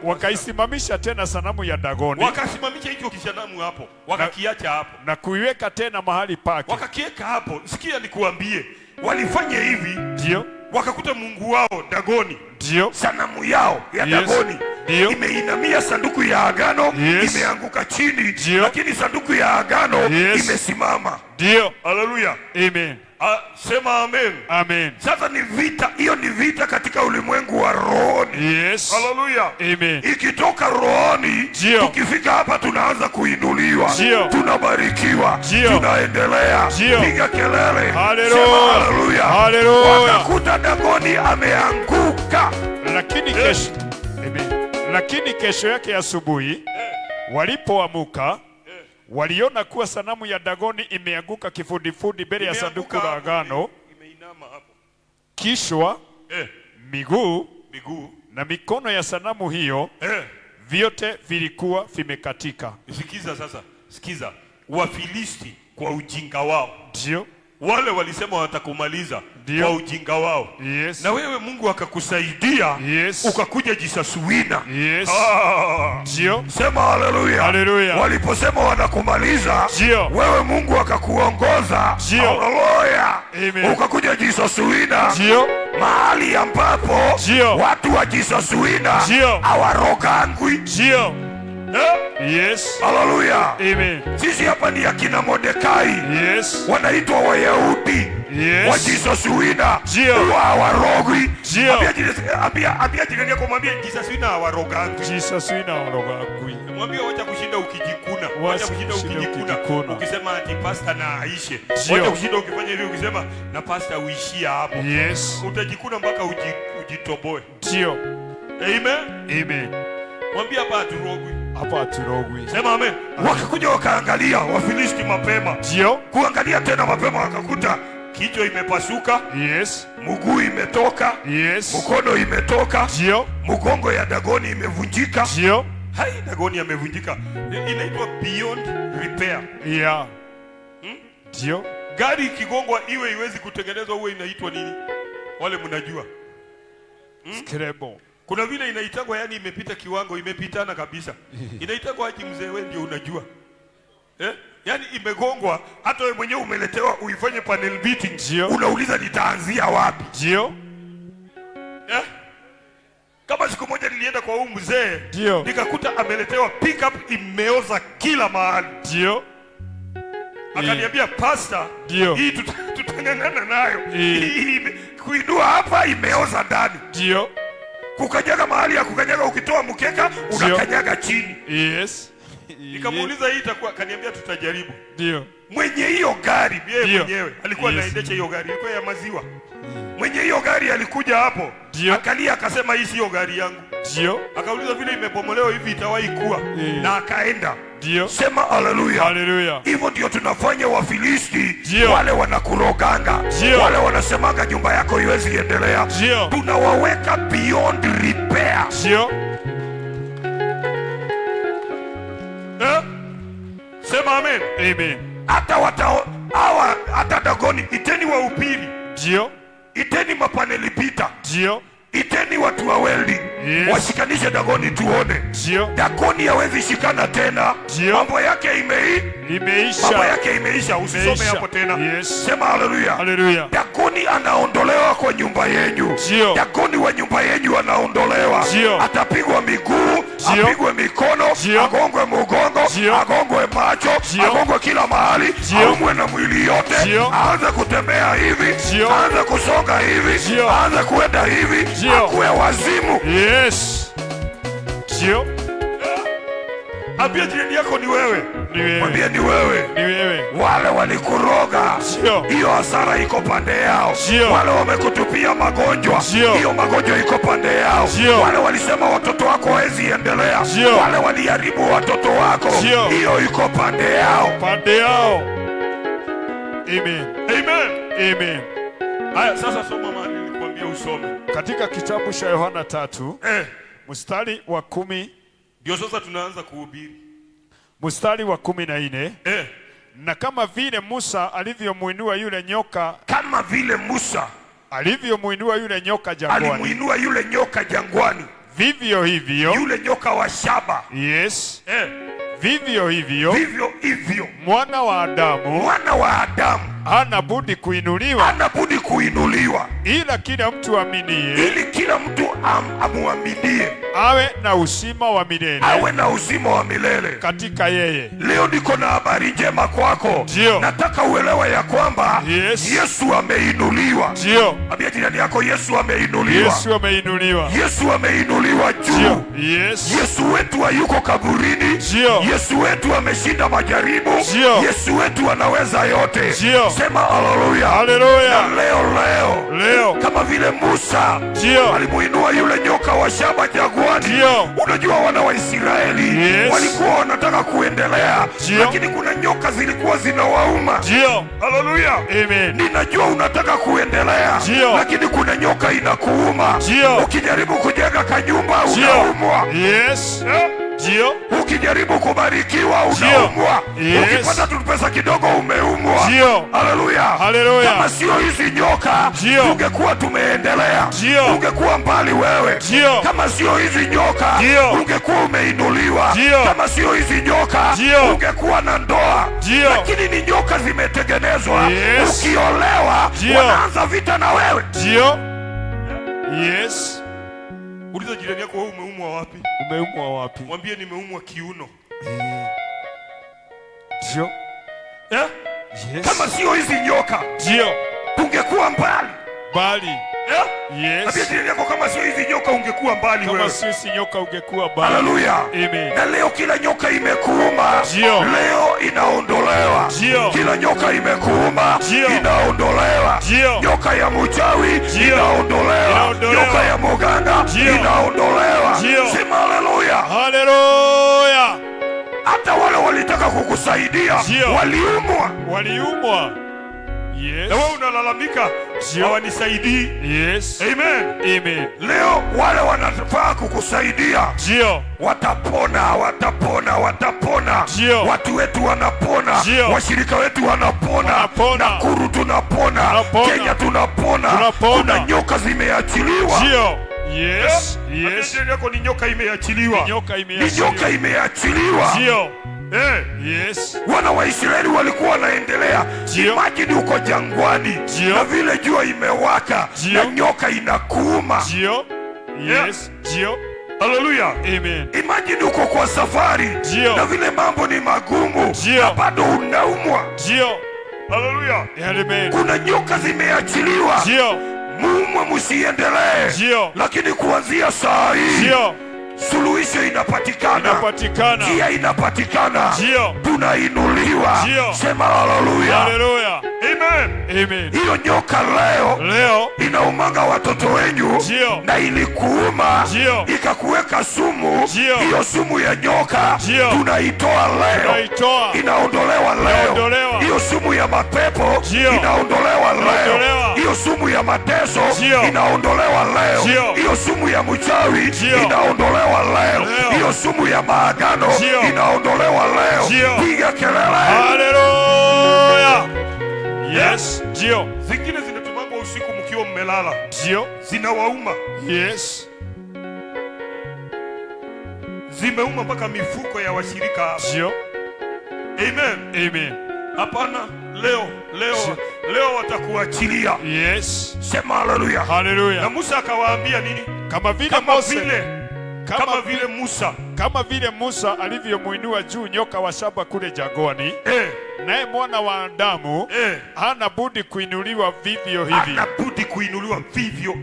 wakaisimamisha tena sanamu ya Dagoni. Wakasimamisha hicho kisanamu hapo. Wakakiacha hapo. Na kuiweka tena mahali pake. Wakakiweka hapo. Sikia nikuambie. Walifanya hivi. Ndio. Wakakuta mungu wao Dagoni. Ndio. Sanamu yao ya Dagoni imeinamia sanduku ya agano, imeanguka chini, lakini sanduku ya agano imesimama. Ndio. Haleluya. Amen. Sema amen. Amen. Sasa ni vita, hiyo ni vita katika ulimwengu wa rohoni. Yes. Haleluya. Amen. Ikitoka rohoni, tukifika hapa tunaanza kuinuliwa, tunabarikiwa, tunaendelea. Piga kelele. Haleluya. Haleluya. Haleluya. Wakakuta Dagoni ameanguka. Lakini kesho yake asubuhi walipoamuka waliona kuwa sanamu ya Dagoni imeanguka kifudifudi mbele ya sanduku la agano. Imeinama hapo. Kishwa, miguu na mikono ya sanamu hiyo vyote vilikuwa vimekatika. Sikiza sasa, sikiza. Wafilisti kwa ujinga wao. Ndio. Wale walisema watakumaliza kwa ujinga wao. Yes. Na wewe Mungu akakusaidia, ukakuja jisasuina. Yes. Ndio. Sema haleluya. Haleluya. Waliposema wanakumaliza, wewe Mungu akakuongoza. Haleluya. Ukakuja jisasuina. Mahali ambapo watu wa jisasuina hawarogangwi. Yes. Haleluya. Amen. Sisi hapa ni akina Mordekai. Wanaitwa Wayahudi. Wa jisasuina. Hawarogwi. Ambia jirani yako, mwambie jisasuina hawarogangwi. Jisasuina hawarogangwi. Mwambie wacha kushinda ukijikuna. Wacha kushinda ukijikuna. Ukisema ati pastor na aishe. Wacha kushinda ukifanya hivyo ukisema na pastor uishia hapo. Yes. Utajikuna mpaka ujitoboe. Ndio. Amen. Amen. Mwambie hapa haturogwi. Hapa haturogwi. Sema amen. Wakakuja wakaangalia Wafilisti mapema. Ndio. Kuangalia tena mapema wakakuta kichwa imepasuka. Yes. Mguu imetoka. Yes. Mkono imetoka. Ndio. Mgongo ya Dagoni imevunjika. Ndio. Hai, Dagoni amevunjika. Inaitwa beyond repair. Yeah. Ndio. Gari ikigongwa iwe iwezi kutengenezwa huwa inaitwa nini? Wale mnajua? Scrabble. Kuna vile inaitangwa, yani imepita kiwango, imepitana kabisa. Inaitangwa aje mzee, wewe ndio unajua. Yani imegongwa, hata wewe mwenyewe umeletewa uifanye panel beating. Unauliza nitaanzia wapi? Ndio. Kama siku moja nilienda kwa huyu mzee, ndio, nikakuta ameletewa pickup imeoza kila mahali. Ndio. Akaniambia pastor, ndio, hii tutang'ang'ana nayo. Kuidua hapa imeoza ndani. Ndio. Kukanyaga mahali ya kukanyaga, ukitoa mkeka unakanyaga chini. Yes. Nikamuuliza hii itakuwa, kaniambia tutajaribu. Ndio. Mwenye hiyo gari yeye mwenyewe alikuwa anaendesha hiyo gari, ilikuwa ya maziwa. Mwenye hiyo gari alikuja hapo, akalia akasema hii sio gari yangu. Ndio. Akauliza vile imepomolewa hivi itawahi kuwa, na akaenda. Ndio. Sema haleluya. Haleluya. Hivyo ndio tunafanya Wafilisti, wale wanakuroganga, wale wanasemanga nyumba yako haiwezi endelea. Tunawaweka beyond repair. Ndio. Sema amen. Amen. Hata Dagoni iteni wa upili. Ndio. Iteni mapaneli pita. Ndio. Iteni watu wa welding. Washikanishe Dagoni tuone. Ndio. Dagoni hawezi shikana tena. Mambo yake imeisha. Mambo yake imeisha. Usisome hapo tena. Sema haleluya. Haleluya. Dagoni anaondolewa kwa nyumba yenu. Dagoni wa nyumba yenu anaondolewa. Atapigwa miguu, apigwe mikono, agongwe mgongo, agongwe macho, agongwe kila mahali, aumwe na mwili yote, aanze kutembea hivi, aanze kusonga hivi, aanze kuenda hivi, akuwe wazimu. Yes. Ndio. Ambia jirani yako ni wewe. Mwambie ni wewe. Ni wewe. Wale walikuroga, hiyo hasara iko pande yao. Wale wamekutupia magonjwa, hiyo magonjwa iko pande yao. Wale walisema watoto wako hawezi endelea, wale waliharibu watoto wako, hiyo iko pande yao. Pande yao. Amen. Amen. Amen. Haya, sasa soma mahali nilikwambia usome. Katika kitabu cha Yohana 3, mstari wa 10. Ndio sasa tunaanza kuhubiri. Mstari wa 14. Na kama vile Musa alivyomuinua yule nyoka, kama vile Musa alivyomuinua yule nyoka jangwani, alimuinua yule nyoka jangwani, vivyo hivyo yule nyoka wa shaba. Yes. Vivyo hivyo mwana wa Adamu hana budi kuinuliwa, ila kila mtu aminiye, ili kila mtu amuaminie awe na uzima wa milele, katika yeye. Leo niko na habari njema kwako. Nataka uelewe ya kwamba Yesu ameinuliwa. Ambia jirani yako Yesu ameinuliwa. Yesu ameinuliwa juu. Yesu wetu hayuko kaburini. Yesu wetu ameshinda majaribu. Yesu wetu anaweza yote. Sema haleluya. Haleluya. Leo kama vile Musa alimuinua yule nyoka wa shaba jangwani. Unajua wana wa Israeli walikuwa wanataka kuendelea, lakini kuna nyoka zilikuwa zinawauma. Haleluya. Amen. Ninajua unataka kuendelea, lakini kuna nyoka inakuuma. Ukijaribu kujenga kanyumba unaumwa. Ukijaribu kubarikiwa unaumwa. Ukipata tu pesa kidogo umeumwa. Haleluya. Kama sio hizi nyoka ungekuwa tumeendelea, ungekuwa mbali wewe. Kama sio hizi nyoka ungekuwa umeinuliwa. Kama sio hizi nyoka ungekuwa na ndoa. Lakini ni nyoka zimetengenezwa. Ukiolewa wanaanza vita na wewe. Uliza jirani yako wewe umeumwa wapi? Umeumwa wapi? Mwambie nimeumwa kiuno. Kama sio hizi nyoka ungekuwa mbali. Ambia jirani yako kama sio hizi nyoka ungekuwa mbali wewe. Kama sio hizi nyoka ungekuwa mbali. Haleluya. Amen. Na leo kila nyoka imekuuma, leo inaondolewa. Kila nyoka imekuuma, inaondolewa. Nyoka ya mchawi inaondolewa. Nyoka ya muganga inaondolewa. Sema haleluya. Haleluya. Hata wale walitaka kukusaidia waliumwa. Na wewe unalalamika hawanisaidii. Amen. Leo wale wanafaa kukusaidia watapona. Watu wetu wanapona. Washirika wetu wanapona. Nakuru tunapona. Kenya tunapona. Kuna nyoka zimeachiliwa. Yako ni nyoka imeachiliwa. Ni nyoka imeachiliwa. Wana wa Israeli walikuwa wanaendelea. Imagine uko jangwani na vile jua imewaka na nyoka inakuuma. Yes. Ndio. Haleluya. Amen. Imagine uko kwa safari na vile mambo ni magumu na bado unaumwa. Ndio. Haleluya. Amen. Kuna nyoka zimeachiliwa. Ndio. Muumwe msiendelee. Ndio. Lakini kuanzia saa hii ndio suluhisho inapatikana. Njia inapatikana. Tunainuliwa. Sema haleluya. Haleluya. Amen. Amen. Hiyo nyoka leo inaumanga watoto wenyu na ilikuuma ikakuweka sumu. Hiyo sumu ya nyoka tunaitoa leo. Inaondolewa leo. Hiyo sumu ya mapepo inaondolewa leo. Hiyo sumu ya mateso inaondolewa leo. Hiyo sumu ya mchawi inaondolewa leo. Hiyo sumu ya maagano inaondolewa leo. Piga kelele. Haleluya. Yes. Ndio. Zingine zinatumanga usiku mkiwa mmelala. Ndio. Zinawauma. Yes. Zimeuma mpaka mifuko ya washirika hapa. Ndio. Amen. Amen. Hapana, leo watakuachilia. Yes. Sema haleluya. Haleluya. Na Musa akawaambia nini? Kama vile Musa alivyomuinua juu nyoka wa shaba kule jangwani, naye mwana wa Adamu hana budi kuinuliwa vivyo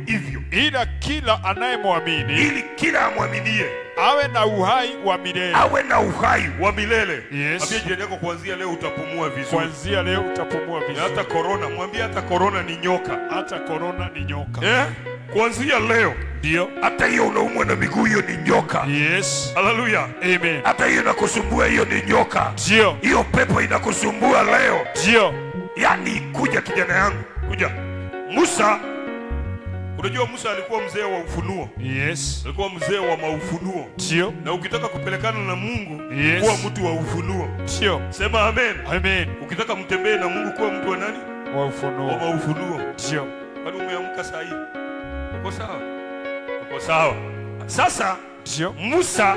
hivyo. Ila kila anayemwamini, ili kila amwaminie awe na uhai wa milele. Yes. Mwambie jirani yako, kuanzia leo utapumua vizuri. Kuanzia leo utapumua vizuri. Hata corona, mwambie hata corona ni nyoka. Hata corona ni nyoka. Kuanzia leo. Ndio. Hata hiyo unaumwa na miguu, hiyo ni nyoka. Yes. Haleluya. Amen. Hata hiyo inakusumbua, hiyo ni nyoka. Ndio. Hiyo pepo inakusumbua leo. Ndio. Yaani kuja kijana yangu, kuja. Musa, unajua Musa alikuwa mzee wa ufunuo. Yes. Alikuwa mzee wa maufunuo. Ndio. Na ukitaka kupelekana na Mungu, kuwa mtu wa ufunuo. Ndio. Sema amen. Amen. Ukitaka mtembee na Mungu, kuwa mtu wa nani? Wa ufunuo. Wa ufunuo. Ndio. Kwani umeamka saa hii? Uko sawa? Uko sawa. Sasa Musa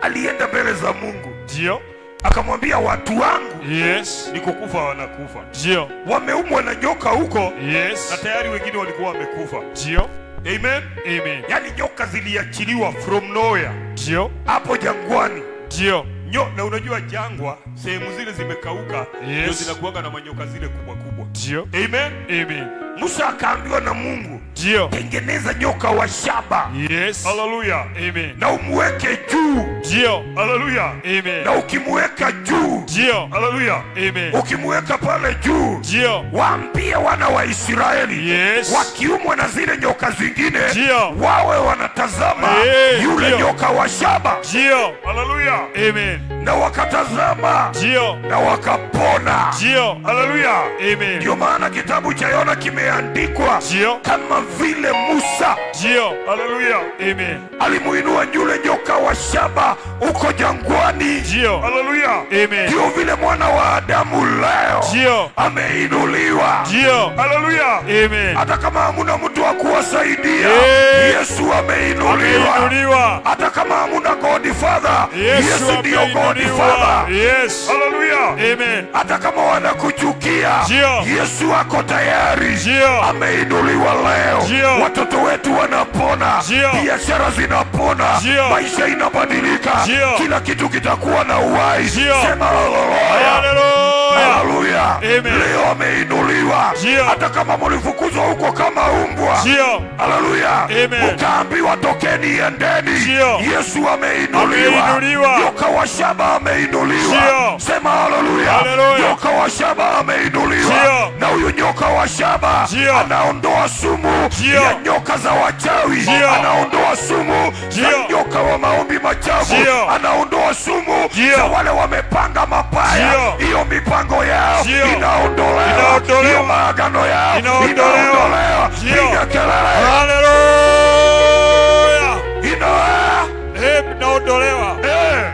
alienda mbele za Mungu. Ndio. Akamwambia watu wangu, yes, ni kukufa wanakufa. Ndio. Wameumwa na nyoka huko. Yes. Na tayari wengine walikuwa wamekufa. Ndio. Amen. Amen. Yaani nyoka ziliachiliwa from nowhere. Ndio. Hapo jangwani. Ndio. Na unajua jangwa, sehemu zile zimekauka, ndio zinakuanga na manyoka zile kubwa kubwa. Ndio. Amen. Amen. Musa akaambiwa na Mungu, ndio, tengeneza nyoka wa shaba. Yes. Haleluya. Amen. Na umweke juu. Ndio. Haleluya. Amen. Na ukimweka juu. Ndio. Haleluya. Amen. Ukimweka pale juu. Ndio. Waambie wana wa Israeli, yes, wakiumwa na zile nyoka zingine, ndio, wawe wanatazama yule nyoka wa shaba. Ndio. Haleluya. Amen. Na wakatazama. Ndio. Na wakapona. Ndio. Haleluya. Amen. Ndio maana kitabu cha Yona kimeandikwa kama vile Musa. Ndio. Haleluya. Amen. Alimuinua yule nyoka wa shaba uko jangwani. Ndio. Haleluya. Amen. Ndio vile mwana wa Adamu leo ndio ameinuliwa. Ndio. Haleluya. Amen. Hata kama hamuna mtu wa kuwasaidia, Yesu ameinuliwa. Hata kama hamuna Godfather, Yesu ndio Godfather. Yes. Haleluya. Amen. Hata kama wanakuchukia, Yesu ako tayari. Ameinuliwa leo. Watoto wetu wanapona, biashara zinapona, maisha inabadilika, kila kitu kitakuwa na uhai. Sema haleluya. Leo ameinuliwa. Hata kama mlifukuzwa huko kama umbwa, haleluya, ukaambiwa tokeni endeni, Yesu ameinuliwa. Nyoka wa shaba ameinuliwa. Sema haleluya. Nyoka wa shaba ameinuliwa. Na huyu nyoka wa shaba anaondoa sumu ya nyoka za wachawi, anaondoa sumu za nyoka wa maombi machafu, anaondoa sumu za wale wamepanga mabaya. Hiyo mipango yao inaondolewa, hiyo maagano yao inaondolewa. Piga kelele. Haleluya. Inaondolewa.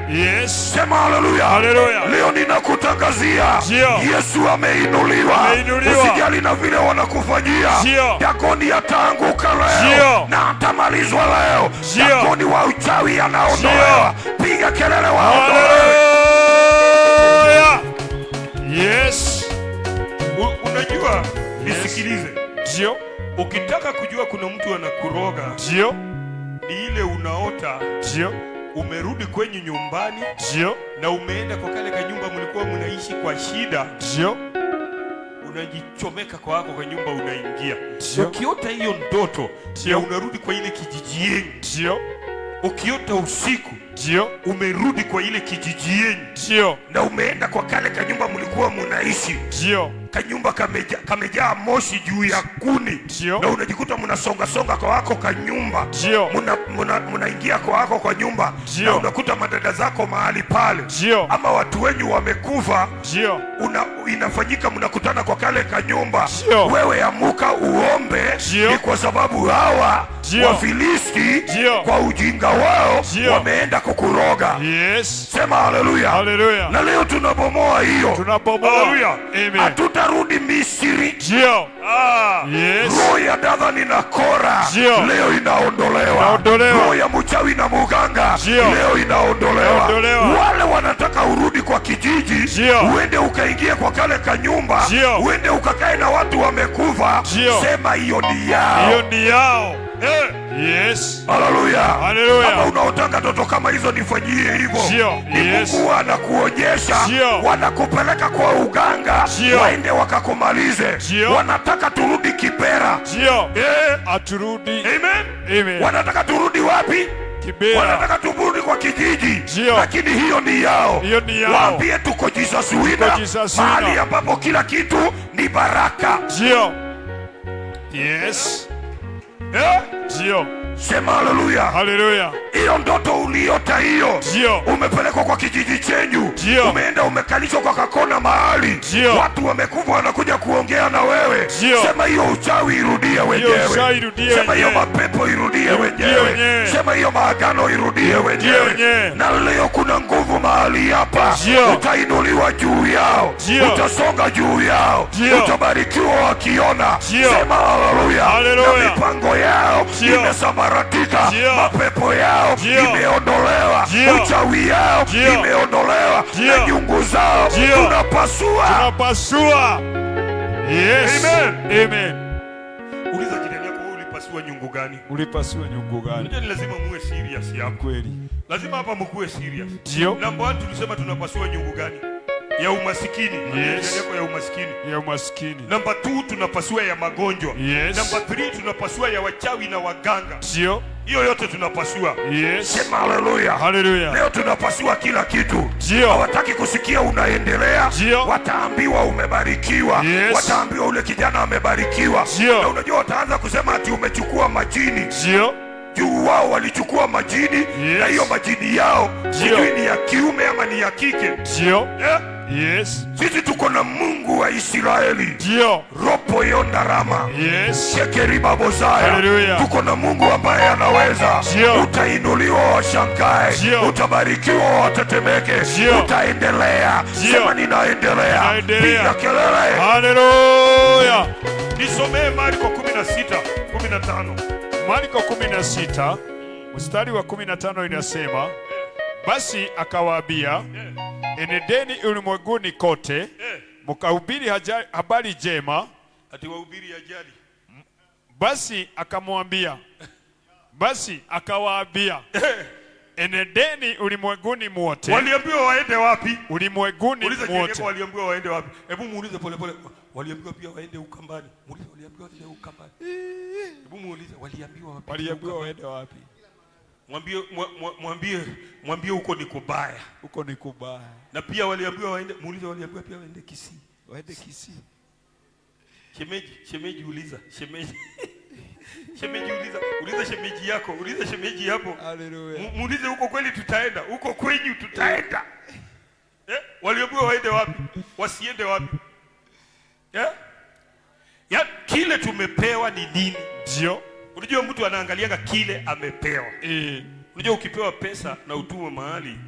Yes. Sema haleluya. Haleluya. Leo ninakutangazia Yesu ameinuliwa. Usijali na vile wanakufanyia. Dagoni ataanguka leo na atamalizwa leo. Dagoni wa uchawi anaondolewa. Piga kelele, waondolewe. Yes. Unajua, nisikilize. Ndio. Ukitaka kujua kuna mtu anakuroga, ndio, ni ile unaota ndio umerudi kwenye nyumbani, ndio na umeenda kwa kale kanyumba mlikuwa mnaishi kwa shida, ndio unajichomeka kwa nyumba unaingia. Ndio. Ukiota hiyo ndoto ya unarudi kwa ile kijiji yenu, ndio ukiota usiku ndio umerudi kwa ile kijiji yenu, ndio na umeenda kwa kale kanyumba mlikuwa mnaishi, ndio kanyumba kamejaa moshi juu ya kuni, ndio na unajikuta mnasonga kwa wako kanyumba, ndio mnaingia kwa wako kwa nyumba, ndio na unakuta madada zako mahali pale, ndio ama watu wenyu wamekufa, ndio inafanyika mnakutana kwa kale kanyumba. Ndio. Wewe amuka uombe, Ndio. ni kwa sababu hawa Ndio. Wafilisti Ndio. kwa ujinga wao Ndio. wameenda kukuroga. Yes. Sema haleluya. Haleluya. Na leo tunabomoa hiyo. Tunabomoa. Haleluya. Amen. Hatutarudi Misri. Ndio. Yes. Roho ya Dathani na Kora Ndio. leo inaondolewa. Inaondolewa. Roho ya mchawi na muganga Ndio. leo inaondolewa. Inaondolewa. Wale wanataka urudi kwa kijiji, Ndio. uende ukaingie kwa kale kanyumba, Ndio. uende ukakae na watu wamekufa. Ndio. Sema hiyo ni yao. Hiyo ni yao. Yes. Haleluya. Haleluya. Kama unaotanga ndoto kama hizo nifanyie hivyo. Ndio. Ni Yes. Mungu anakuonyesha, Ndio. wanakupeleka kwa uganga, Ndio. waende wakakumalize. Ndio. Wanataka turudi Kibera. Ndio. Aturudi. Amen. Amen. Wanataka turudi wapi? Kibera. Wanataka turudi kwa kijiji. Ndio. Lakini hiyo ni yao. Hiyo ni yao. Waambie tuko Jesus winner. Tuko Jesus winner. Mahali ambapo kila kitu ni baraka. Ndio. Yes. Ndio. Sema haleluya. Haleluya. Hiyo ndoto uliota hiyo, Ndio. umepelekwa kwa kijiji chenyu, Ndio. umeenda umekalishwa kwa kakona mahali, Ndio. watu wamekufa wanakuja kuongea na wewe. Ndio. Sema hiyo uchawi irudie wenyewe. uchawi irudie Sema hiyo wenyewe. mapepo irudie Irudie wenyewe. wenyewe. Sema hiyo maagano irudie wenyewe. wenyewe. Na leo kuna nguvu mahali hapa, Ndio. utainuliwa juu yao, Ndio. utasonga juu yao, Ndio. utabarikiwa wakiona. Ndio. Sema haleluya. Haleluya. Na mipango yao Ndio. imesambaratika, Ndio. mapepo yao Ndio. imeondolewa, Ndio. uchawi yao Ndio. imeondolewa, Ndio. na nyungu zao Ndio. tunapasua. Tunapasua. Yes. Amen. Amen. Uliza jirani yako, wewe ulipasua nyungu gani? Ulipasua nyungu gani? Unajua ni lazima muwe serious hapo. Kweli. Lazima hapa mkuwe serious. Ndio. Namba 1 tulisema tunapasua nyungu gani? Ya umasikini. Yes. Yako ya umasikini. Ya umaskini. Namba 2 tunapasua ya magonjwa. Yes. Namba 3 tunapasua ya wachawi na waganga. Ndio. Hiyo yote tunapasua. Yes. Sema haleluya. Haleluya. Leo tunapasua kila kitu. Ndio. Hawataki kusikia unaendelea. Ndio. Wataambiwa umebarikiwa. Yes. Wataambiwa ule kijana amebarikiwa. Ndio. Na unajua wataanza kusema ati umechukua majini. Ndio. Juu wao walichukua majini. Yes. Na hiyo majini yao Ndio. sijui ni ya kiume ama ni ya kike. Ndio. Yes. Sisi tuko na Mungu wa Israeli. Ndio. Ropo yondarama. Yes. Shekeri babozaya. Haleluya. Tuko na Mungu ambaye anaweza. Ndio. Utainuliwa washangae. Ndio. Utabarikiwa watetemeke. Ndio. Utaendelea. Ndio. Sema ninaendelea. Ninaendelea. Piga kelele. Haleluya. Nisomee Marko 16:15. Marko 16 mstari wa 15 inasema, basi akawaambia, enendeni ulimwenguni kote mkahubiri habari njema. Ati wahubiri ajali. Basi akawaambia enendeni ulimwenguni mwote. Waliambiwa waende wapi? Ulimwenguni mwote. Waliambiwa waende wapi? Hebu muulize pole pole. Waliambiwa pia waende Ukambani. Muulize waliambiwa waende Ukambani. Hebu muulize waliambiwa wapi? Waliambiwa waende wapi? Mwambie huko ni kubaya. Huko ni kubaya. Na pia waliambiwa waende, muulize waliambiwa pia waende Kisii. Waende Kisii. Shemeji uliza, shemeji. Shemeji uliza shemeji yako, uliza shemeji hapo. Haleluya. Muulize huko kweli tutaenda, huko kwenyu tutaenda. Waliambiwa waende wapi? Wasiende wapi? Ya kile tumepewa ni nini? Ndio. Unajua mtu anaangalianga kile amepewa. Unajua ukipewa pesa na utumwe mahali,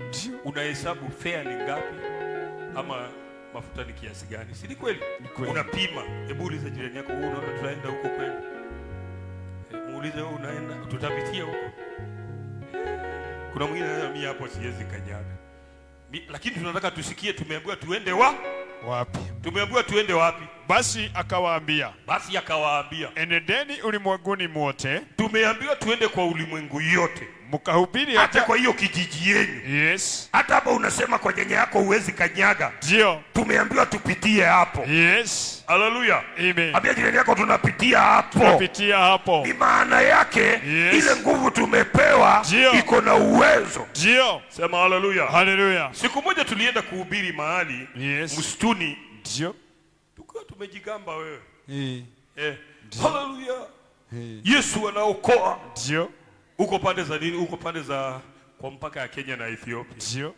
unahesabu fare ni ngapi ama mafuta ni kiasi gani? Si ni kweli? Unapima. Hebu uliza jirani yako, wewe unaona tutaenda huko kweli? Muulize wewe unaenda, tutapitia huko. Kuna mwingine anasema mimi hapo siwezi kanyaga. Lakini tunataka tusikie tumeambiwa tuende wapi? Wapi? Tumeambiwa tuende wapi? Basi akawaambia, enendeni ulimwenguni mwote. Tumeambiwa tuende kwa ulimwengu yote. Mkahubiri hata kwa hiyo kijiji yenu. Yes. Hata hapo unasema kwa nyanya yako huwezi kanyaga. Ndio. Tumeambiwa tupitie hapo. Yes. Haleluya. Amen. Ambia jirani yako tunapitia hapo. Tunapitia hapo. Ni maana yake, yes, ile nguvu tumepewa iko na uwezo. Ndio. Sema haleluya. Haleluya. Siku moja tulienda kuhubiri mahali, yes, msituni. Ndio. Tukiwa tumejigamba wewe. Haleluya. Yesu anaokoa. Ndio. Uko pande za nini? Uko pande za kwa mpaka ya Kenya na Ethiopia. Ndio.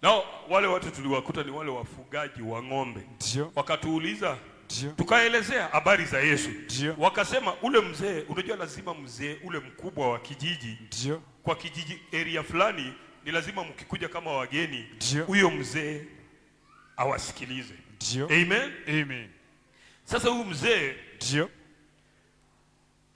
Na wale watu tuliwakuta ni wale wafugaji wa ng'ombe. Ndio. Wakatuuliza, tukaelezea habari za Yesu. Ndio. Wakasema ule mzee, unajua lazima mzee ule mkubwa wa kijiji. Ndio. Kwa kijiji area fulani ni lazima mkikuja kama wageni, huyo mzee awasikilize. Ndio. Amen. Amen. Sasa huyu mzee ndio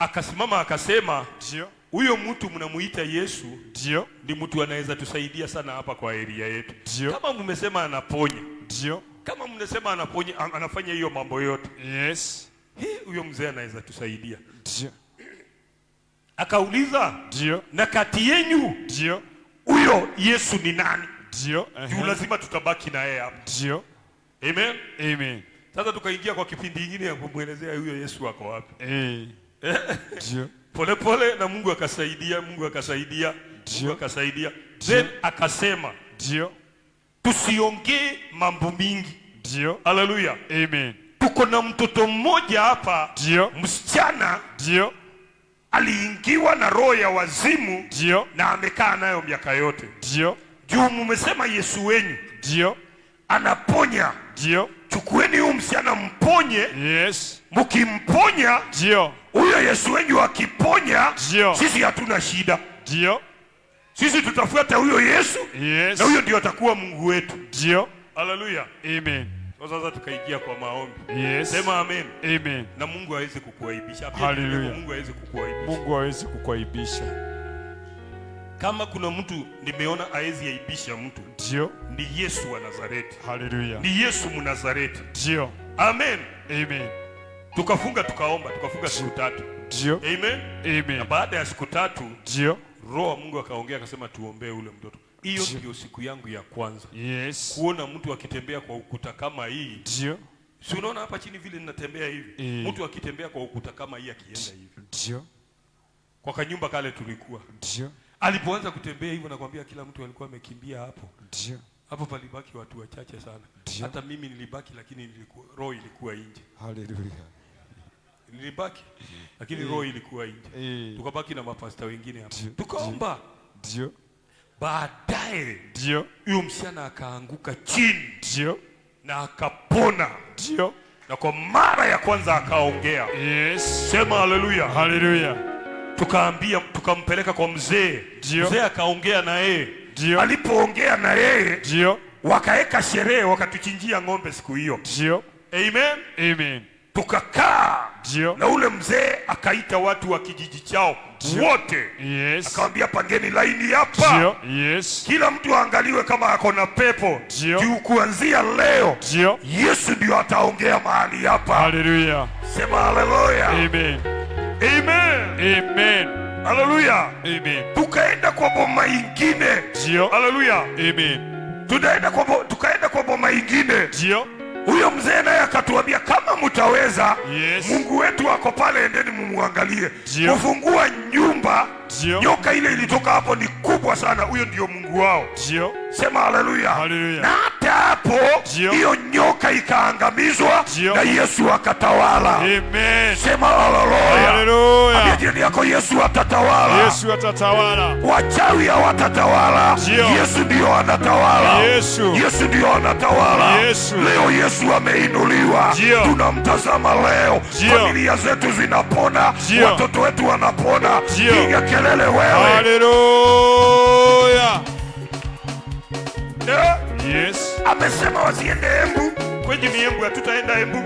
akasimama akasema, ndio, huyo mtu mnamuita Yesu, ndio, ni mtu anaweza tusaidia sana hapa kwa area yetu. Ndio. Kama mmesema anaponya, ndio, kama mnasema anaponya, anafanya hiyo mambo yote, yes, huyo mzee anaweza tusaidia. Ndio. Akauliza, ndio, na kati yenu, ndio, huyo Yesu ni nani? Ndio. Lazima tutabaki na yeye hapa. Ndio. Amen. Amen. Sasa tukaingia kwa kipindi kingine ya kumuelezea huyo Yesu ako wapi. Ndio. Pole pole na Mungu akasaidia, Mungu akasaidia, Mungu akasaidia. Then akasema, ndio, tusiongee mambo mingi. Ndio. Haleluya. Amen. Tuko na mtoto mmoja hapa, ndio, msichana, ndio, aliingiwa na roho ya wazimu, ndio, na amekaa nayo miaka yote. Ndio. Juu mmesema Yesu wenyu, ndio, anaponya. Ndio. Chukueni huyu msichana mponye. Yes. Mkimponya, ndio, huyo Yesu wenyu akiponya, ndio, sisi hatuna shida. Ndio. Sisi tutafuata huyo Yesu. Yes. Na huyo ndio atakuwa Mungu wetu. Ndio. Haleluya. Amen. Sasa tukaingia kwa maombi. Yes. Sema amen. Amen. Na Mungu hawezi kukuaibisha. Haleluya. Mungu hawezi kukuaibisha. Mungu hawezi kukuaibisha. Kama kuna mtu nimeona hawezi aibisha mtu, ndio, ni Yesu wa Nazareti. Haleluya. Ni Yesu Mnazareti. Ndio. Amen. Amen. Tukafunga tukaomba, tukafunga siku 3. Ndio. Amen. Amen. Na baada ya siku 3, ndio, Roho wa Mungu akaongea akasema tuombee ule mtoto. Hiyo ndio siku yangu ya kwanza. Yes. Kuona mtu akitembea kwa ukuta kama hii. Ndio. Si unaona hapa chini vile ninatembea hivi? Mtu akitembea kwa ukuta kama hii akienda hivi. Ndio. Kwa kanyumba kale tulikuwa. Ndio. Alipoanza kutembea hivyo nakwambia kila mtu alikuwa amekimbia hapo. Ndio. Hapo palibaki watu wachache sana. Dio. Hata mimi nilibaki lakini roho ilikuwa nje. Haleluya. Nilibaki lakini roho ilikuwa nje. Tukabaki na mapasta wengine hapo. Tukaomba. Ndio. Baadaye, ndio, huyo msichana akaanguka chini. Ndio. Na akapona. Ndio. Na kwa mara ya kwanza akaongea. Yes. Sema haleluya. Haleluya. Tukampeleka kwa mzee. Ndio. Mzee akaongea na yeye. Ndio. Alipoongea na yeye, ndio, wakaeka sherehe, wakatuchinjia ng'ombe siku hiyo. Ndio. Amen. Amen. Tukakaa. Ndio. Na ule mzee akaita watu wa kijiji chao wote. Yes. Akamwambia pangeni laini hapa. Ndio. Yes. Kila mtu aangaliwe kama ako na pepo. Ndio. Juu kuanzia leo, ndio, Yesu ndio ataongea mahali hapa. Haleluya. Sema haleluya. Amen. Amen. Amen. Haleluya. Amen. Tukaenda kwa boma ingine. Ndio. Haleluya. Amen. Tukaenda kwa boma ingine. Ndio. Huyo mzee naye akatuambia kama mtaweza, yes, Mungu wetu ako pale, endeni mumuangalie. Kufungua nyumba. Ndio. Nyoka ile ilitoka hapo ni kubwa sana, huyo ndio Mungu wao. Ndio. Sema haleluya. Haleluya. Na hata hapo hiyo nyoka ikaangamizwa na Yesu akatawala. Amen. Sema haleluya. Haleluya. Ambia jirani yako Yesu atatawala. Yesu atatawala. Wachawi hawatatawala. Yesu ndio anatawala. Yesu ndio anatawala. Leo Yesu ameinuliwa. Tunamtazama leo. Familia zetu zinapona. Watoto wetu wanapona. Piga kelele wewe. Haleluya. Yes. Amesema wasiende Embu. Kwenye ni Embu, hatutaenda Embu.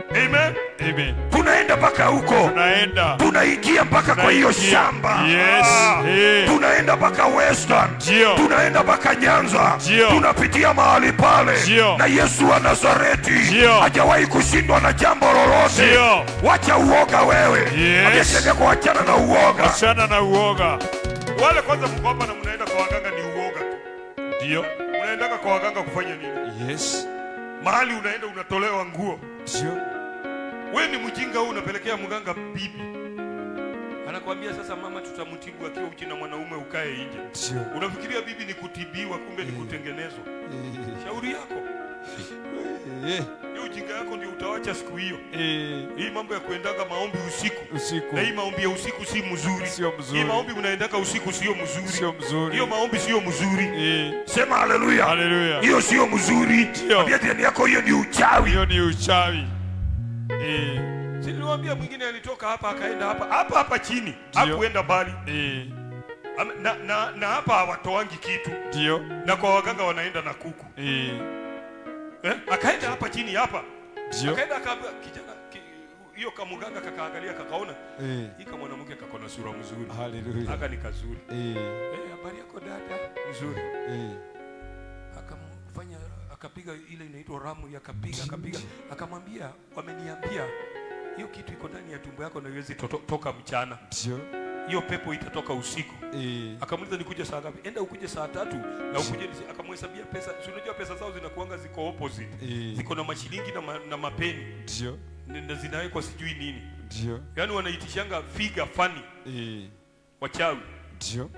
Amen. Amen. Tunaenda mpaka huko. Tunaenda. Tunaingia mpaka kwa hiyo shamba. Yes. Tunaenda mpaka Western. Tunaenda mpaka Nyanza. Tunapitia mahali pale. Na Yesu wa Nazareti hajawahi kushindwa na jambo lolote. Wacha uoga wewe. Yes. Kuachana na uoga. Achana na uoga. Wale kwanza mko hapa na mnaenda kwa waganga ni uoga. Ndio. Unaenda kwa waganga kufanya nini? Yes. Mahali unaenda unatolewa nguo. Ndio. Wewe ni mjinga wewe, unapelekea mganga bibi. Anakuambia sasa mama tutamtibu akiwa uchi na mwanaume ukae nje. Unafikiria bibi ni kutibiwa, kumbe ni kutengenezwa. Shauri yako. Hiyo ujinga yako ndio utawacha siku hiyo. Hii mambo ya kuendaga maombi usiku. Na hii maombi ya usiku si mzuri. Sio mzuri. Hii maombi mnaendaka usiku sio mzuri. Sio mzuri. Hiyo maombi sio mzuri. Sema haleluya. Haleluya. Hiyo sio mzuri. Ambia jirani yako hiyo ni uchawi. Hiyo ni uchawi. Siliwaambia mwingine alitoka hapa akaenda hapa chini. Hakuenda mbali. Na hapa hawatoangi kitu. Ndio. Na kwa waganga wanaenda na kuku. Akaenda hapa chini hapa. Ndio. Akaenda akaambia kijana hiyo kama mganga kakaangalia kakaona. Hii kama mwanamke kakona sura mzuri. Haleluya. Aka ni kazuri. Habari yako dada? Mzuri. Akamfanya akapiga ile inaitwa ramu akapiga akamwambia wameniambia hiyo kitu iko ndani ya tumbo yako na iwezi toka mchana. Ndio. Hiyo pepo itatoka usiku. Akamuuliza nikuje saa ngapi? Enda ukuje saa 3 na ukuje. Akamhesabia pesa. Unajua pesa zao zinakuanga ziko opposite. Ziko na mashilingi na mapeni. Ndio. Na zinawekwa sijui nini. Ndio. Yaani wanaitishanga figure funny. Wachawi. Ndio.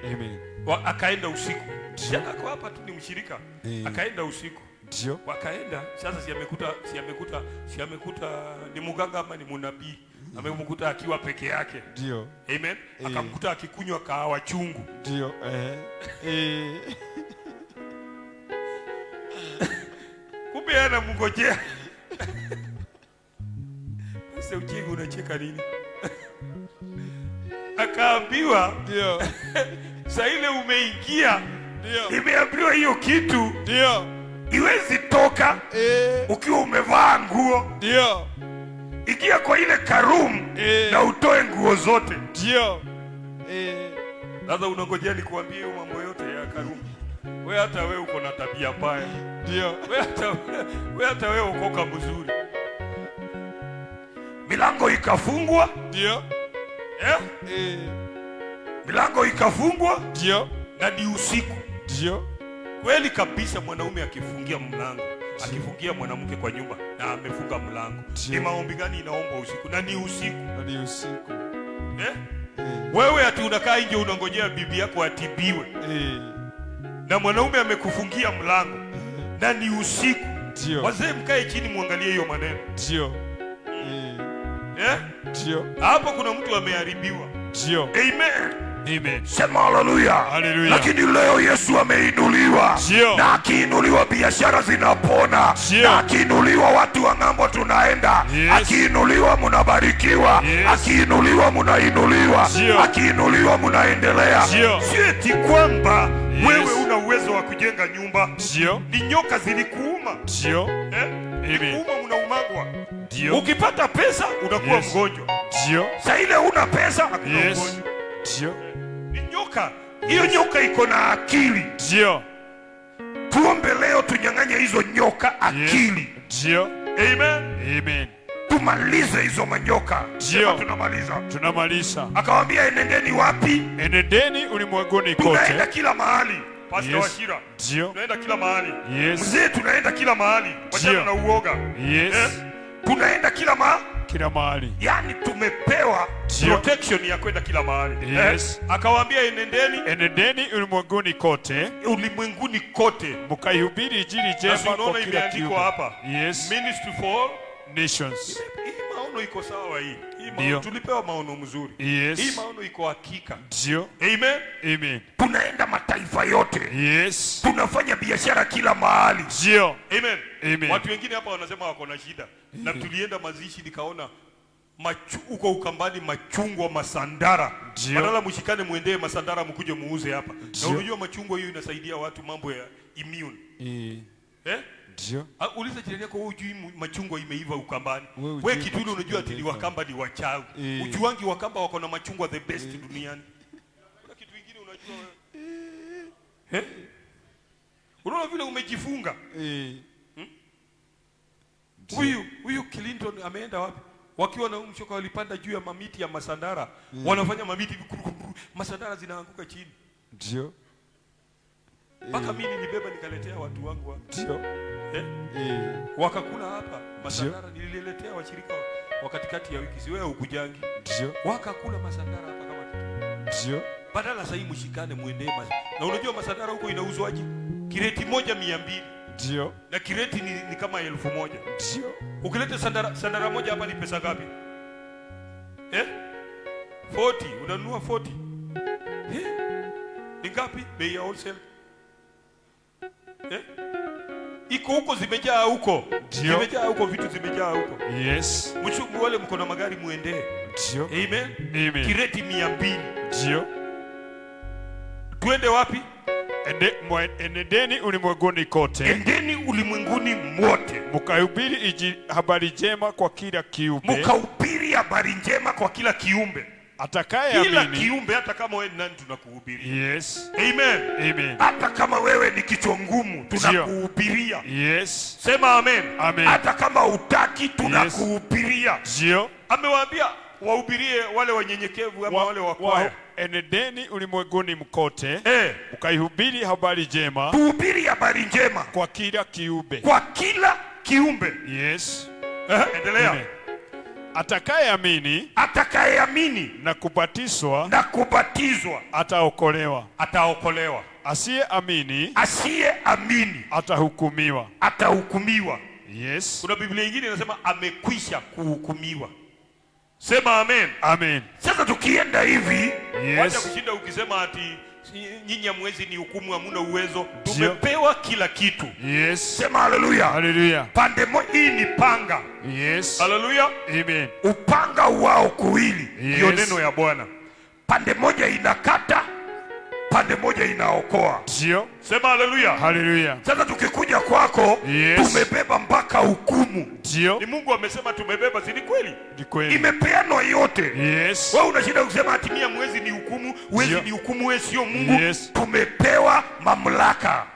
Amen. Akaenda usiku. Jana kwa hapa tu ni mshirika. Akaenda usiku. Ndio. Wakaenda sasa si amekuta ni mganga ama ni munabii. Amemkuta akiwa peke yake. Ndio. Amen. Akamkuta akikunywa kahawa chungu. Ndio. Kumbe anamngojea. Sasa ujinga unacheka nini? Akaambiwa, ndio. Sasa ile umeingia. Ndio. Imeambiwa hiyo kitu. Ndio. Iwezi toka ukiwa umevaa nguo. Ndio. Ingia kwa ile karum na utoe nguo zote. Ndio. Sasa unangojea nikuambie hiyo mambo yote ya karum. Wewe hata wewe uko na tabia mbaya. Ndio. Wewe hata wewe uko kama mzuri. Milango ikafungwa. Ndio. Milango ikafungwa. Ndio. Na ni usiku. Ndio. Kweli kabisa mwanaume akifungia mlango, akifungia mwanamke kwa nyumba na amefunga mlango. Ni maombi gani inaomba usiku? Na ni usiku. Na ni usiku. Wewe ati unakaa nje unangojea bibi yako atibiwe. Na mwanaume amekufungia mlango. Na ni usiku. Ndio. Wazee mkae chini muangalie hiyo maneno. Ndio. Ndio. Hapo kuna mtu ameharibiwa. Ndio. Amen. Amen. Sema haleluya. Haleluya. Lakini leo Yesu ameinuliwa. Na akiinuliwa biashara zinapona. Na akiinuliwa watu wa ng'ambo tunaenda. Akiinuliwa mnabarikiwa. Akiinuliwa mnainuliwa. Akiinuliwa mnaendelea. Si eti kwamba wewe una uwezo wa kujenga nyumba. Ni nyoka zilikuuma. Zilikuuma unaumagwa. Ukipata pesa unakuwa mgonjwa. Sasa ile una pesa hakuna mgonjwa. Ni nyoka. Hiyo nyoka iko na akili. Tuombe leo tunyang'anye hizo nyoka akili. Amen. Tumalize hizo manyoka. Tunamaliza. Akawaambia enendeni wapi? Enendeni ulimwenguni kote. Tunaenda kila mahali. Pastor Washira. Tunaenda kila mahali. Mzee tunaenda kila mahali. Wachana na uoga. Tunaenda kila mahali. Yaani tumepewa protection ya kwenda kila mahali. Akawaambia enendeni ulimwenguni kote. Mkaihubiri injili njema kwa kila kiumbe. Hapa. Ministry for nations. Hii maono iko sawa hii. Maono tulipewa maono mzuri. Hii maono iko hakika. Amen. Tunaenda mataifa yote. Tunafanya biashara kila mahali. Amen. Watu wengine hapa wanasema wako na shida. Na tulienda mazishi nikaona uko Ukambani machungwa masandara. Badala mshikane muendee masandara mkuje muuze hapa. Na unajua machungwa hiyo inasaidia watu mambo ya immune. Ndio. Uliza jirani yako, wewe hujui machungwa imeiva Ukambani. Wewe kitu ile unajua ati ni Wakamba ni wachawi. Ujuangi Wakamba wako na machungwa the best duniani. Kuna kitu kingine unajua wewe? Unaona vile umejifunga? Huyu Clinton ameenda wapi? Wakiwa na mshoka walipanda juu ya mamiti ya masandara. Wanafanya mamiti masandara zinaanguka chini. Ndio. Mpaka mimi nilibeba nikaletea watu wangu hapa. Ndio. Wakakula hapa masandara, nililetea washirika wa katikati ya wiki. Si wewe ukujangi? Ndio. Wakakula masandara hapa kama kitu. Ndio. Badala sasa mshikane muende na unajua masandara huko inauzwaje? Kireti moja 200. Ndio. Na kireti ni kama 1000. Ndio. Ukileta sandara moja hapa ni pesa ngapi? 40. Unanunua 40. Ni ngapi bei ya wholesale? Iko huko, zimejaa huko. Zimejaa huko, vitu zimejaa huko. Yes. Mchungu wale mko na magari muende. Ndio. Amen. Amen. Kireti 200. Ndio. Tuende wapi? Endeni ulimwenguni kote. Endeni ulimwenguni mote. Mkahubiri habari njema kwa kila kiumbe. Mkahubiri habari njema kwa kila kiumbe. Atakayeamini. Kila kiumbe, hata kama wewe ni nani tunakuhubiria. Yes. Amen. Amen. Hata kama wewe ni kichwa ngumu tunakuhubiria. Yes. Sema amen. Amen. Hata kama utaki tunakuhubiria. Ndio. Amewaambia wahubirie wale wanyenyekevu ama wale wakwaya. Enendeni ulimwenguni mkote. Mkaihubiri habari njema. Tuhubiri habari njema kwa kila kiumbe. Kwa kila kiumbe. Yes. Endelea. Atakayeamini na kubatizwa ataokolewa. Asiyeamini atahukumiwa. Yes. Kuna Biblia nyingine inasema amekwisha kuhukumiwa. Sema amen. Amen. Sasa tukienda hivi, wacha kushinda ukisema ati nyinyi hamwezi ni hukumu, hamuna uwezo. Tumepewa kila kitu. Yes. Sema haleluya. Haleluya. Pande moja hii ni panga. Yes. Haleluya. Amen. Upanga wao kuwili ndio neno ya Bwana. Pande moja inakata, pande moja inaokoa. Ndio. Sema haleluya. Haleluya. Sasa tukikuja kwako, tumebeba mpaka hukumu. Ndio. Ni Mungu amesema tumebeba, si ni kweli? Ni kweli. Imepeanwa yote. Yes. Wewe unashinda kusema ati mia mwezi ni hukumu, wezi ni hukumu, wewe sio Mungu. Yes. Tumepewa mamlaka.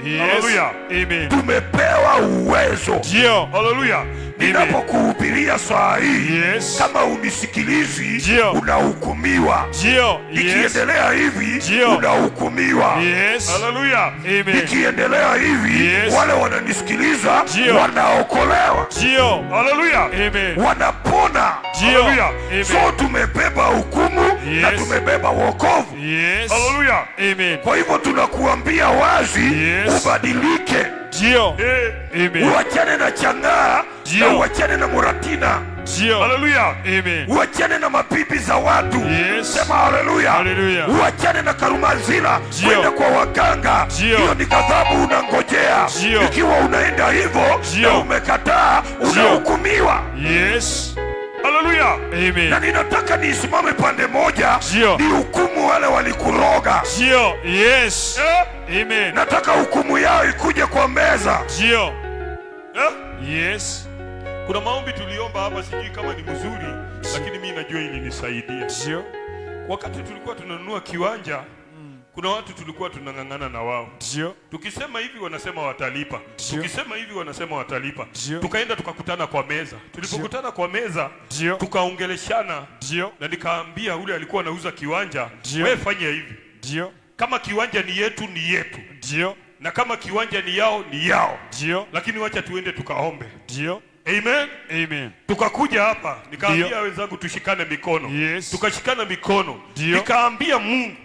Yes. Haleluya. Amen. Tumepewa uwezo. Ndio. Haleluya. Ninapokuhubiria saa hii, kama unisikilizi, unahukumiwa. Ndio. Ikiendelea hivi, unahukumiwa. Yes. Haleluya. Amen. Ikiendelea hivi, wale wananisikiliza wanaokolewa. Ndio. Haleluya. Amen. Wanapona. Haleluya. So tumebeba hukumu na tumebeba wokovu. Yes. Haleluya. Amen. Kwa hivyo tunakuambia wazi, ubadilike. Ndio. Amen. Uachane na chang'aa na uachane na muratina. Ndio. Haleluya. Amen. Uachane na mapipi za watu. Sema haleluya. Haleluya. Uachane na karumazila kwenda kwa waganga. Hiyo ni ghadhabu unangojea. Ikiwa unaenda hivyo na umekataa, unahukumiwa. Yes. Haleluya. Amen. Na ninataka nisimame pande moja, ni hukumu wale walikuroga. Ndio. Yes. Amen. Nataka hukumu yao ikuje kwa meza. Ndio. Yes. Kuna maombi tuliomba hapa, sijui kama ni mzuri, lakini mimi najua ili nisaidia. Ndio. Wakati tulikuwa tunanunua kiwanja, kuna watu tulikuwa tunang'ang'ana na wao. Ndio. Tukisema hivi wanasema watalipa. Tukisema hivi wanasema watalipa. Ndio. Tukaenda tukakutana kwa meza. Tulipokutana kwa meza, tukaongeleshana. Ndio. Na nikaambia ule alikuwa anauza kiwanja, wewe fanya hivi. Ndio. Kama kiwanja ni yetu, ni yetu. Ndio. Na kama kiwanja ni yao, ni yao. Ndio. Lakini wacha tuende tukaombe. Ndio. Amen. Amen. Tukakuja hapa, nikaambia wenzangu tushikane mikono. Yes. Tukashikana mikono. Nikaambia Mungu.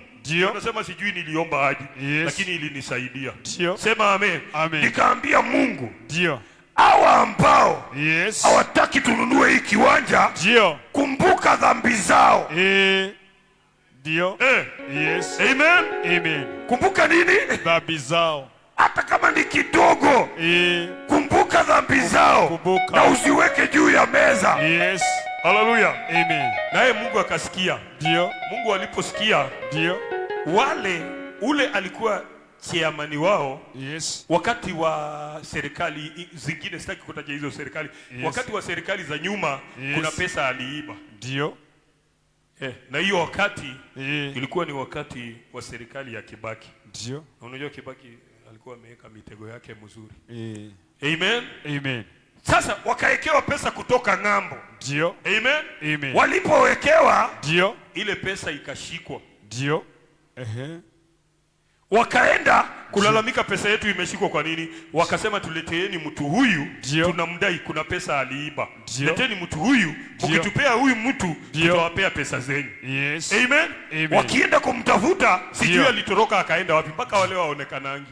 Nasema sijui niliomba aje, lakini ilinisaidia. Sema amen. Amen. Nikaambia Mungu. Ndio. Hawa ambao hawataki tununue hii kiwanja, kumbuka dhambi zao. Ndio. Yes. Amen. Amen. Kumbuka nini? Dhambi zao. Hata kama ni kidogo. Kumbuka dhambi zao. Na usiweke juu ya meza. Yes. Haleluya. Amen. Naye Mungu akasikia. Ndio. Mungu aliposikia, ndio ule alikuwa chairman wao, yes, wakati wa serikali zingine, sitaki kutaja hizo serikali, yes, wakati wa serikali za nyuma, yes, kuna pesa aliiba. ndio, na hiyo wakati ilikuwa ni wakati wa serikali ya Kibaki. ndio, na unajua Kibaki alikuwa ameweka mitego yake mzuri. Amen, amen. Sasa wakaekewa pesa kutoka ng'ambo. Ndio, amen, amen. Walipowekewa, ndio, ile pesa ikashikwa. ndio, wakaenda kulalamika, pesa yetu imeshikwa kwa nini? Wakasema tuleteeni mtu huyu, tunamdai, kuna pesa aliiba. Leteni mtu huyu, ukitupea huyu mtu tutawapea pesa zenyu. Yes. Amen. Amen. Wakienda kumtafuta, sijui alitoroka akaenda wapi, mpaka wale waonekanangi.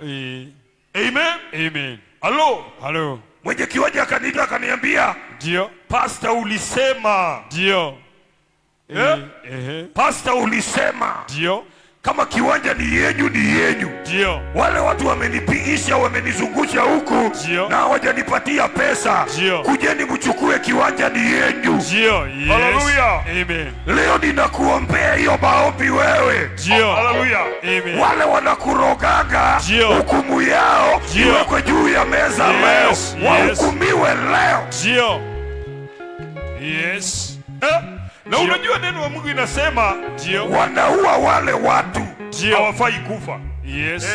Amen. Amen. Halo. Halo. Mwenye kiwanja akaniita akaniambia, ndio, pastor ulisema. Ndio. Pastor ulisema. Ndio. Kama kiwanja ni yenyu, ni yenyu. Ndio. Wale watu wamenipigisha, wamenizungusha huku na hawajanipatia pesa. Kujeni mchukue kiwanja, ni yenyu. Ndio. Yes. Haleluya. Amen. Leo ninakuombea hiyo maombi wewe. Ndio. Haleluya. Amen. Wale wanakuroganga, hukumu yao iwekwe juu ya meza. Yes. Leo wahukumiwe leo. Ndio. Yes. Na unajua neno wa Mungu inasema wanaua wale watu hawafai kufa. Yes.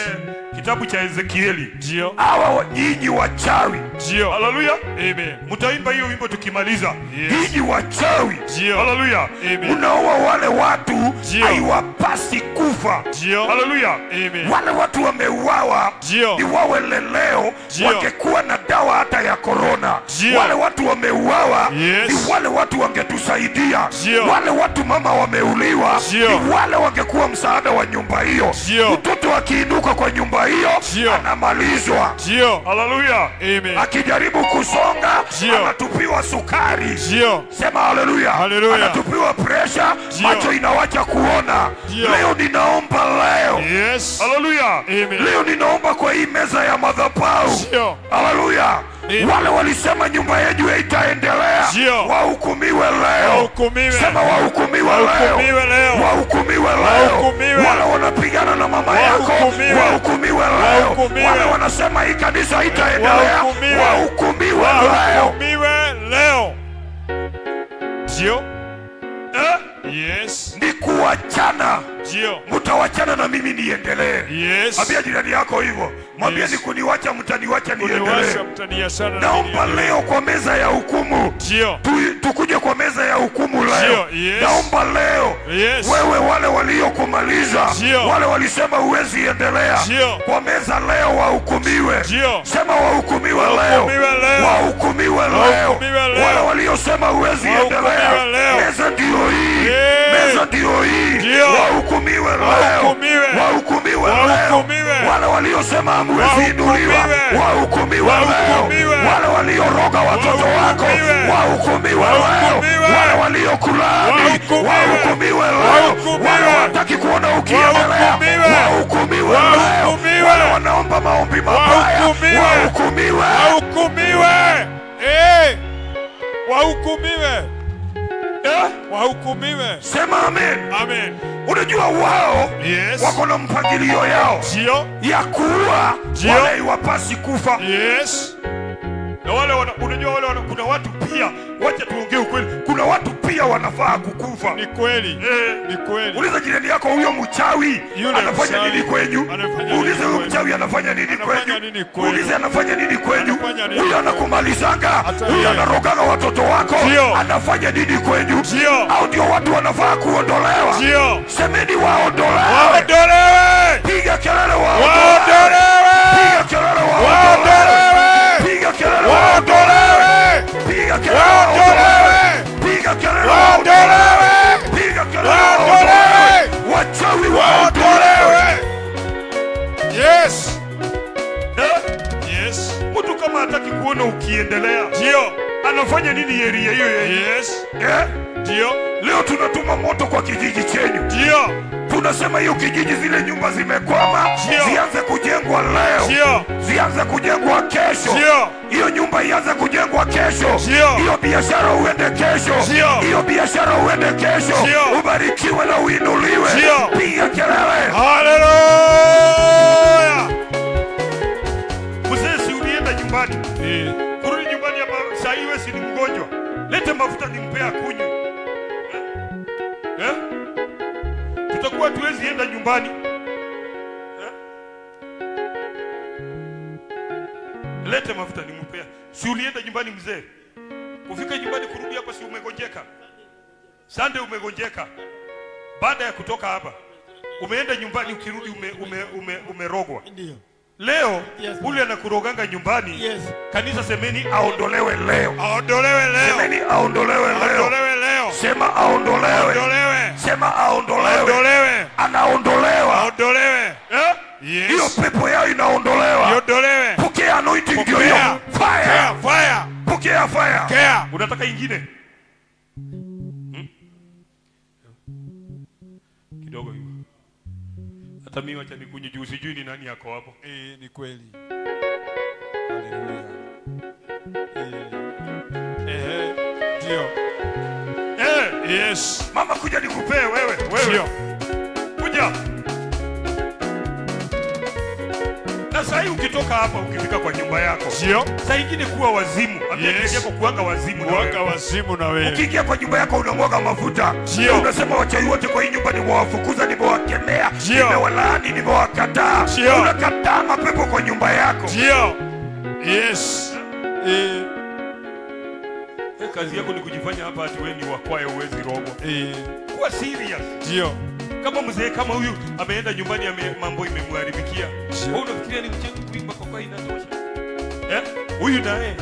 Kitabu cha Ezekieli. Ndio. Hawa nyinyi wachawi. Ndio. Haleluya. Amen. Mtaimba hiyo wimbo tukimaliza. Yes. Nyinyi wachawi. Ndio. Haleluya. Amen. Unaoa wale watu haiwapasi kufa. Ndio. Haleluya. Amen. Wale watu wameuawa ni wawe leo wangekuwa na dawa hata ya corona. Wale watu wameuawa ni wale watu wangetusaidia. Wale watu mama wameuliwa ni wale wangekuwa msaada wa nyumba hiyo. Mtoto akiinuka kwa nyumba hiyo anamalizwa. Haleluya. Amen. Akijaribu kusonga anatupiwa sukari. Sema haleluya. Anatupiwa pressure, macho inawacha kuona. Leo ninaomba leo. Yes. Haleluya. Leo ninaomba kwa hii meza ya madhabahu. Haleluya. Wale walisema nyumba yetu haitaendelea, wahukumiwe leo. Sema wahukumiwe leo. Wahukumiwe leo. Wale wanapigana na mama yako, wahukumiwe leo. Wale wanasema hii kanisa haitaendelea, wahukumiwe leo. Ndio. Yes. Ni kuachana. Ndio. Mtawachana na mimi niendelee. Yes. Mwambie jirani yako hivyo. Mwambie ni kuniwacha, mtaniwacha niendelee. Naomba leo kwa meza ya hukumu. Tukuje kwa meza ya hukumu leo. Naomba leo wewe, wale waliokumaliza, wale walisema huwezi endelea, kwa meza leo wahukumiwe. Sema wahukumiwe leo. Wahukumiwe leo. Wale waliosema huwezi endelea, meza ndio hii. Meza ndio hii. Wahukumiwe leo. Wahukumiwe leo. Wale waliosema hamwezi inuliwa, wahukumiwe leo. Wale walioroga watoto wako, wahukumiwe leo. Wale waliokulaani, wahukumiwe leo. Wale wataki kuona ukiendelea, wahukumiwe leo. Wale wanaomba maombi mabaya, wahukumiwe. Wahukumiwe. Sema amen. Amen. Unajua wao wako na mpangilio yao ya kuua wale iwapasi kufa. Na wale unajua wale kuna watu pia, wacha tuongee ukweli, kuna watu pia wanafaa kukufa. Ni kweli. Ni kweli. Uliza jirani yako, huyo mchawi anafanya nini kwenyu? Uliza huyo mchawi anafanya nini kwenyu? Uliza anafanya nini kwenyu? Huyo anakumalizanga, huyo anarogaga watoto wako, anafanya nini kwenyu? Au ndio watu wanafaa kuondolewa? Semeni waondolewe. Piga kelele waondolewe. Piga kelele waondolewe. Piga kelele waondolewe. Piga kelele waondolewe. Piga kelele waondolewe. Piga kelele waondolewe. Wachawi waondolewe. Yes. Mtu kama hataki kuona ukiendelea, anafanya nini area hiyo? Ndio. Leo tunatuma moto kwa kijiji chenyu. Tunasema hiyo kijiji, zile nyumba zimekwama, zianze kujengwa leo. Zianze kujengwa kesho. Hiyo nyumba ianze kujengwa kesho. Hiyo biashara uende kesho. Hiyo biashara uende kesho. Ubarikiwe na uinuliwe. Piga kelele. Haleluya. nyumbani. Kurudi nyumbani hapa saa hii wewe si ni mgonjwa. Lete mafuta nimpe akunywe. Tutakuwa tuwezi enda nyumbani. Lete mafuta nimpe. Si ulienda nyumbani mzee? Kufika nyumbani kurudi hapa si umegonjeka? Sunday umegonjeka. Baada ya kutoka hapa umeenda nyumbani, ukirudi umerogwa. Ndio. Leo ule anakuroganga nyumbani. Kanisa semeni aondolewe leo. Aondolewe leo. Semeni aondolewe leo. Aondolewe leo. Sema aondolewe. Aondolewe. Sema aondolewe. Aondolewe. Anaondolewa. Aondolewe. Hiyo pepo yao inaondolewa. Aondolewe. Pokea anointing ndio hiyo. Fire. Fire. Pokea fire. Pokea. Unataka ingine? Kidogo hiyo. Hata mimi acha nikunywe juu, sijui ni nani yako hapo. Ni kweli. Haleluya. Ndio. Yes. Mama kuja nikupee wewe. Ndio. Kuja. Na sasa ukitoka hapa ukifika kwa nyumba yako. Ndio. Sasa ingine kuwa wazimu. Ambia yako kuanga wazimu na wewe. Kuanga wazimu na wewe. Ukiingia kwa nyumba yako unamwaga mafuta. Unasema wachawi wote kwa hii nyumba nimewafukuza, nimewakemea, nimewalaani, nimewakataa. Unakataa mapepo kwa nyumba yako. Ndio. Yes. Kazi yako ni kujifanya hapa ati wewe ni wakwae uwezi robo. Kuwa serious. Ndio. Kama mzee kama huyu ameenda nyumbani mambo imemharibikia. Wewe unafikiria ni mchezo kuimba kwa inatosha? Huyu naye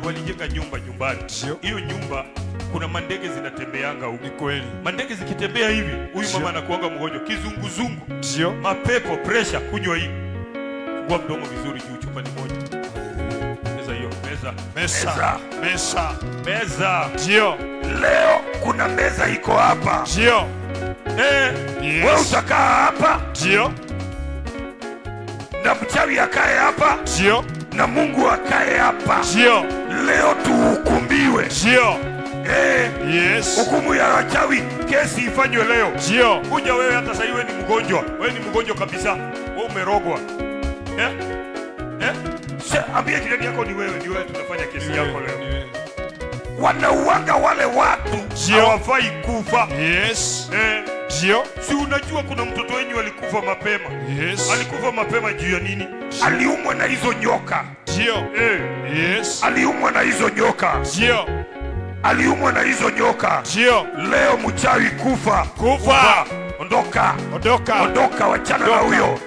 walijenga nyumba nyumbani. Hiyo nyumba kuna mandege zinatembeanga huko. Ni kweli. Mandege zikitembea hivi, huyu mama anakuanga mgonjwa, kizunguzungu. Ndio. Mapepo, pressure, kunywa hii. Fungua mdomo vizuri juu, chupa ni moja. Meza hiyo, meza. Meza. Meza. Meza. Ndio. Leo kuna meza iko hapa. Ndio. Wewe utakaa hapa. Ndio. Na mchawi akae hapa. Ndio. Na Mungu akae hapa. Ndio. Leo tuhukumiwe. Ndio. Yes. Hukumu ya wachawi, kesi ifanywe leo. Ndio. Kuja wewe hata sasa wewe ni mgonjwa. Wewe ni mgonjwa kabisa. Wewe umerogwa. Ambia jirani yako ni wewe tunafanya kesi yako leo. Wanauanga wale watu hawafai kufa. Yes. Ndio. Si unajua kuna mtoto wenyu alikufa mapema. Yes. Alikufa mapema juu ya nini? Aliumwa na hizo nyoka. Ndio. Yes. Aliumwa na hizo nyoka. Ndio. Aliumwa na hizo nyoka. Ndio. Leo mchawi kufa. Ondoka. Ondoka. Ondoka, wachana na huyo.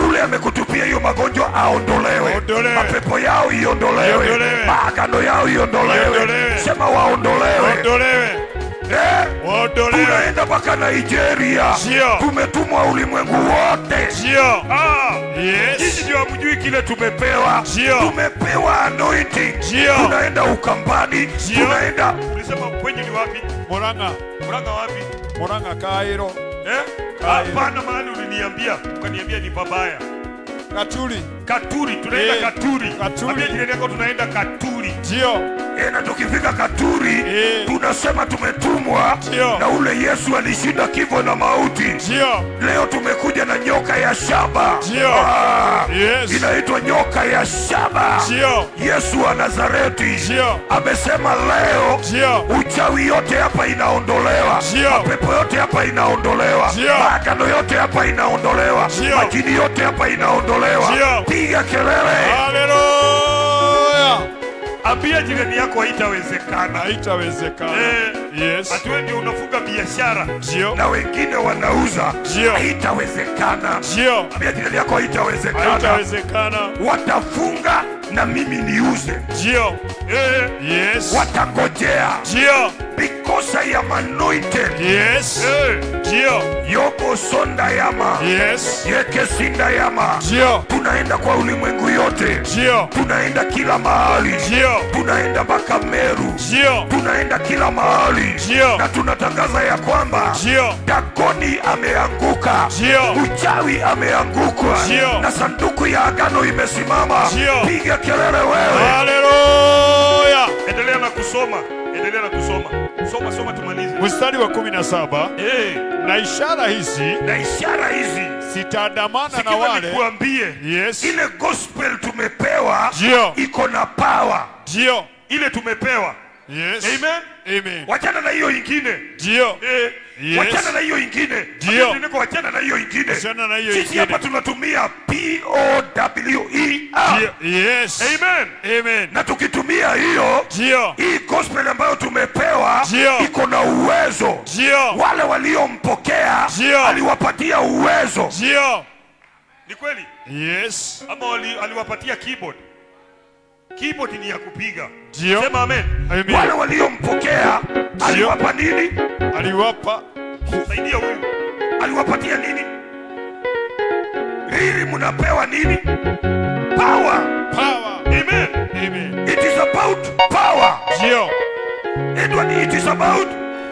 Ule amekutupia hiyo magonjwa aondolewe. Mapepo yao iondolewe. Maagano yao iondolewe. Sema waondolewe. Waondolewe. Tunaenda mpaka Nigeria. Tumetumwa ulimwengu wote. Yes. Sisi ndio hamjui kile tumepewa. Tumepewa anointing. Tunaenda Ukambani. Tunaenda. Ulisema kwenye ni wapi? Murang'a. Murang'a wapi? Murang'a Kairo. Hapana, mahali uliniambia. Ukaniambia ni babaya. Katuri, tunaenda Katuri. Ambia jirani yako tunaenda Katuri. Ndio. Na tukifika Katuri, tunasema tumetumwa na ule Yesu alishinda kifo na mauti. Ndio. Leo tumekuja na nyoka ya shaba. Ndio. Yes. Inaitwa nyoka ya shaba. Ndio. Yesu wa Nazareti. Ndio. Amesema leo uchawi yote hapa inaondolewa. Mapepo yote hapa inaondolewa. Maagano yote hapa inaondolewa. Majini yote hapa inaondolewa. Piga kelele. Haleluya. Ambia jirani yako haitawezekana. Haitawezekana. Yes. Ati ndio unafunga biashara. Na wengine wanauza. Haitawezekana. Ambia jirani yako haitawezekana. Haitawezekana. Watafunga na mimi niuze. Yes. Watangojea. Because I am anointed. Yes. Yobo sonda yama. Yes. Yeke sinda yama. Tunaenda kwa ulimwengu yote. Tunaenda kila mahali. Tunaenda mpaka Meru. Tunaenda kila mahali. Na tunatangaza ya kwamba Dagoni ameanguka. Uchawi ameanguka. Na sanduku ya agano imesimama. Piga kelele wewe. Haleluya. Endelea na kusoma. Soma tumalize. Mstari wa 17. Na ishara hizi zitaandamana na wale. Nikwambie. Yes. Ile gospel tumepewa. Ndio. iko na power. Ndio. Ile tumepewa. Yes. Amen. Amen. Wachana na hiyo ingine. Ndio. Yes. Wachana na hiyo ingine. Ndio. Wachana na hiyo ingine. Wachana na hiyo Sisi ingine. hapa tunatumia POWER. Yes. Amen. Amen. Na tukitumia hiyo, Ndio. hii gospel ambayo tumepewa Ndio. iko na uwezo. Ndio. Wale waliompokea Ndio. aliwapatia uwezo. Ndio. Ni kweli? Yes. Ama aliwapatia keyboard. Keyboard ni ya kupiga. Ndio. Sema amen. Amen. Wale waliompokea aliwapa nini? Aliwapa. Saidia huyu. Aliwapatia nini? Hili mnapewa nini? Power. Power. Amen. Amen. It is about power. Ndio. Edward, it is about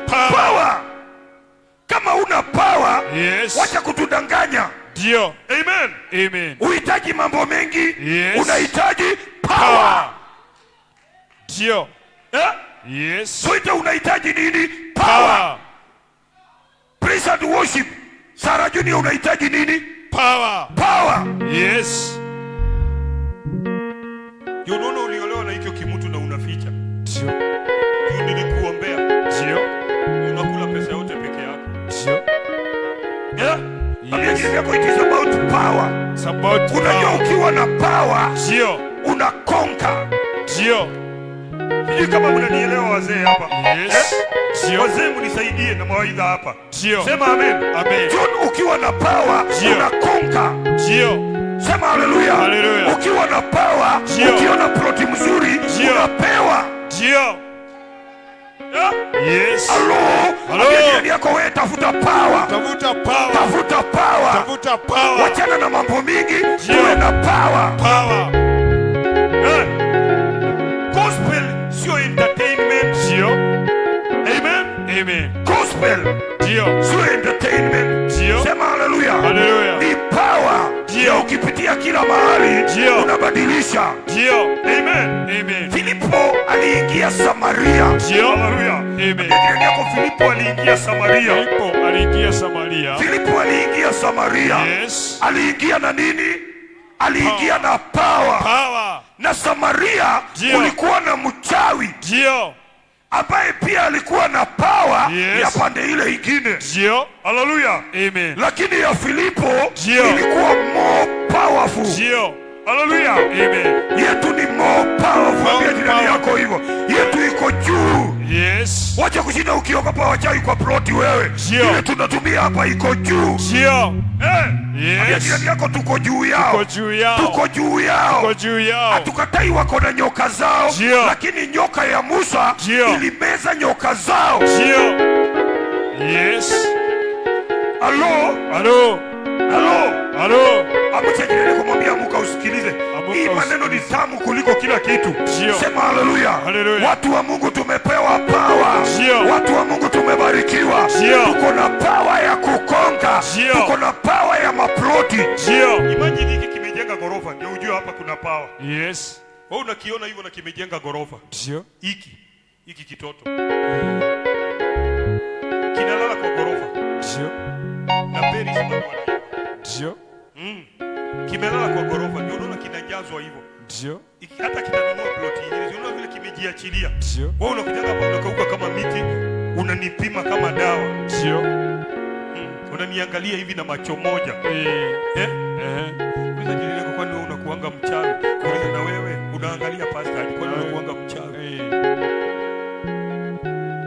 Power. power. Kama una power, Yes. wacha kutudanganya. Ndio. Amen. Amen. Uhitaji mambo mengi, Yes. unahitaji power. Power. Ndio. Eh? Yes. Sote unahitaji nini? Power. Power. Praise and worship. Sarah Junior unahitaji nini? Power. Power. Yes. Unaona uliolewa na hicho kimutu na unaficha. Ndio. Nilikuombea. Ndio. Unakula pesa yote peke yako. Ndio. Yeah? Yes. Yako it is about power. It's about Unajua power. ukiwa na power, Ndio. unakonka. Ndio. Sijui kama mnanielewa wazee hapa. Yes. Ndio. Wazee mnisaidie na mawaidha hapa. Ndio. Sema amen. Amen. John, ukiwa na power, Ndio. unakonka. Ndio. Sema haleluya. Haleluya. Ukiwa na power, Ndio. ukiona ploti mzuri, Ndio. unapewa. Ndio. Yeah? Yes. Halo. Halo. Jirani yako wewe tafuta power. Tafuta power. Tafuta power. Tafuta power. Wachana na mambo mingi, Ndio. uwe na power. Power. Gospel sio entertainment. Ndio. Amen. Amen. Gospel Ndio. sio entertainment. Ndio. Sema haleluya. Haleluya. Ni power. Ndio. Ukipitia kila mahali Ndio. unabadilisha. Ndio. Amen. Amen. Filipo aliingia Samaria. Ndio. Haleluya. Amen. Jirani yako Filipo aliingia Samaria. Filipo aliingia Samaria. Filipo aliingia Samaria. Yes. Aliingia na nini? Aliingia na power. Power. Na Samaria Ndio. ulikuwa na mchawi Ndio. ambaye pia alikuwa na power Yes. ya pande ile ingine. Ndio. Haleluya. Amen. Lakini ya Filipo Ndio. ilikuwa more powerful. Ndio. Haleluya. Amen. Yetu ni more powerful. More Ambia jirani power. yako hivyo. Yetu iko juu. Yes. Wacha kushinda ukiogopa wachawi kwa ploti wewe. Ndio. Ile tunatumia hapa iko juu. Ndio. Ambia Yes. jirani yako tuko juu yao. Tuko juu yao. Tuko juu yao. Tuko juu yao. Hatukatai wako na nyoka zao. Ndio. Lakini nyoka ya Musa Ndio. ilimeza nyoka zao. Ndio. Yes. Halo. Halo. Halo. Halo. Amucha jirani kumwambia amuka usikilize. Amuka Hii maneno ni tamu kuliko kila kitu. Ndio. Sema haleluya. Haleluya. Watu wa Mungu tumepewa power. Ndio. Watu wa Mungu tumebarikiwa. Ndio. Tuko na power ya kukonga. Ndio. Tuko na power ya maploti. Ndio. Imagine hiki kimejenga gorofa. Ndio ujue hapa kuna power. Yes. Wewe unakiona hivyo na kimejenga gorofa. Ndio. Hiki kitoto kinalala kwa gorofa. Ndio. Na Paris bado wanaiba. Ndio. Kimelala kwa gorofa. Ndio unaona kinajazwa hivyo. Ndio. Hata kitanunua ploti nyingine. Unaona vile kimejiachilia. Ndio. Wewe unakuja hapa unakauka kama miti, unanipima kama dawa. Ndio. Unaniangalia hivi na macho moja. Eh. Unaweza jiuliza kwa nini unakuanga mchawi? Kuuliza na wewe unaangalia pastor alikuwa unakuanga mchawi.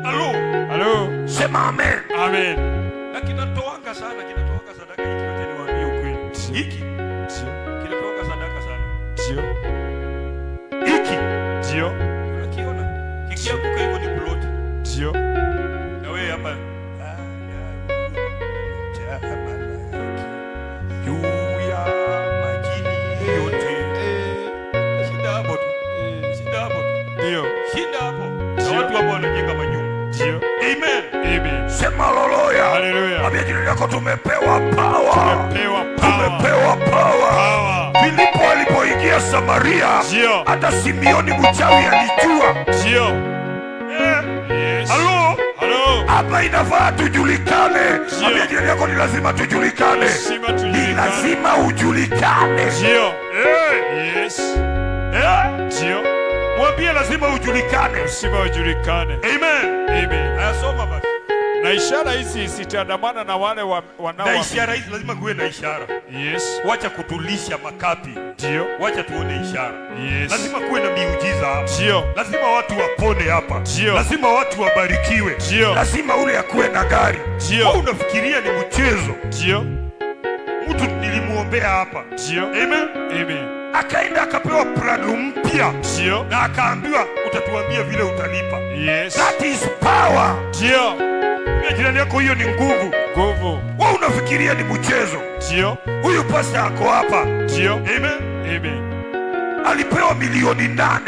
Halo. Halo. Sema amen. Amen. Na kinatoanga sana, kinatoanga sadaka hiki yote niwaambie ukweli. Hiki kinatoanga sadaka sana. Ndio. Hiki Ndio. unakiona? Kikianguka hivyo ni plot. Ndio. Na wewe hapa juu ya majini yote. Shida hapo tu. Shida hapo tu. Ndio. Shida hapo. Na watu hapo wanajenga manyumba. Ndio. Amen. Amen. Sema haleluya. Haleluya. Ambia jirani yako tumepewa power. Tumepewa power. Tumepewa power. Power. Filipo alipoingia Samaria, Ndio. hata Simioni mchawi alijua. Ndio. Yes. Halo. Halo. Hapa inafaa tujulikane. Ambia jirani yako ni lazima tujulikane. Lazima Ni tujulikane. lazima ujulikane. Ndio. Yes. Mwambie lazima ujulikane. Lazima ujulikane. Amen. Amen. Ayasoma basi. Na ishara hizi zitaandamana na wale wanao. Na ishara hizi lazima kuwe na ishara. Yes. Wacha kutulisha makapi. Ndio. Wacha tuone ishara. Yes. Lazima kuwe na miujiza hapa. Ndio. Lazima watu wapone hapa. Ndio. Lazima watu wabarikiwe. Ndio. Lazima ule akuwe na gari. Ndio. Wewe unafikiria ni mchezo? Ndio. Mtu nilimuombea hapa. Ndio. Amen. Amen. Akaenda akapewa plano mpya. Ndio. Na akaambiwa utatuambia vile utalipa. Yes. That is power. Ndio. Jirani yako, hiyo ni nguvu. Nguvu. Wewe unafikiria ni mchezo? Ndio. Huyu pasta ako hapa. Ndio. Amen. Amen. Alipewa milioni 8.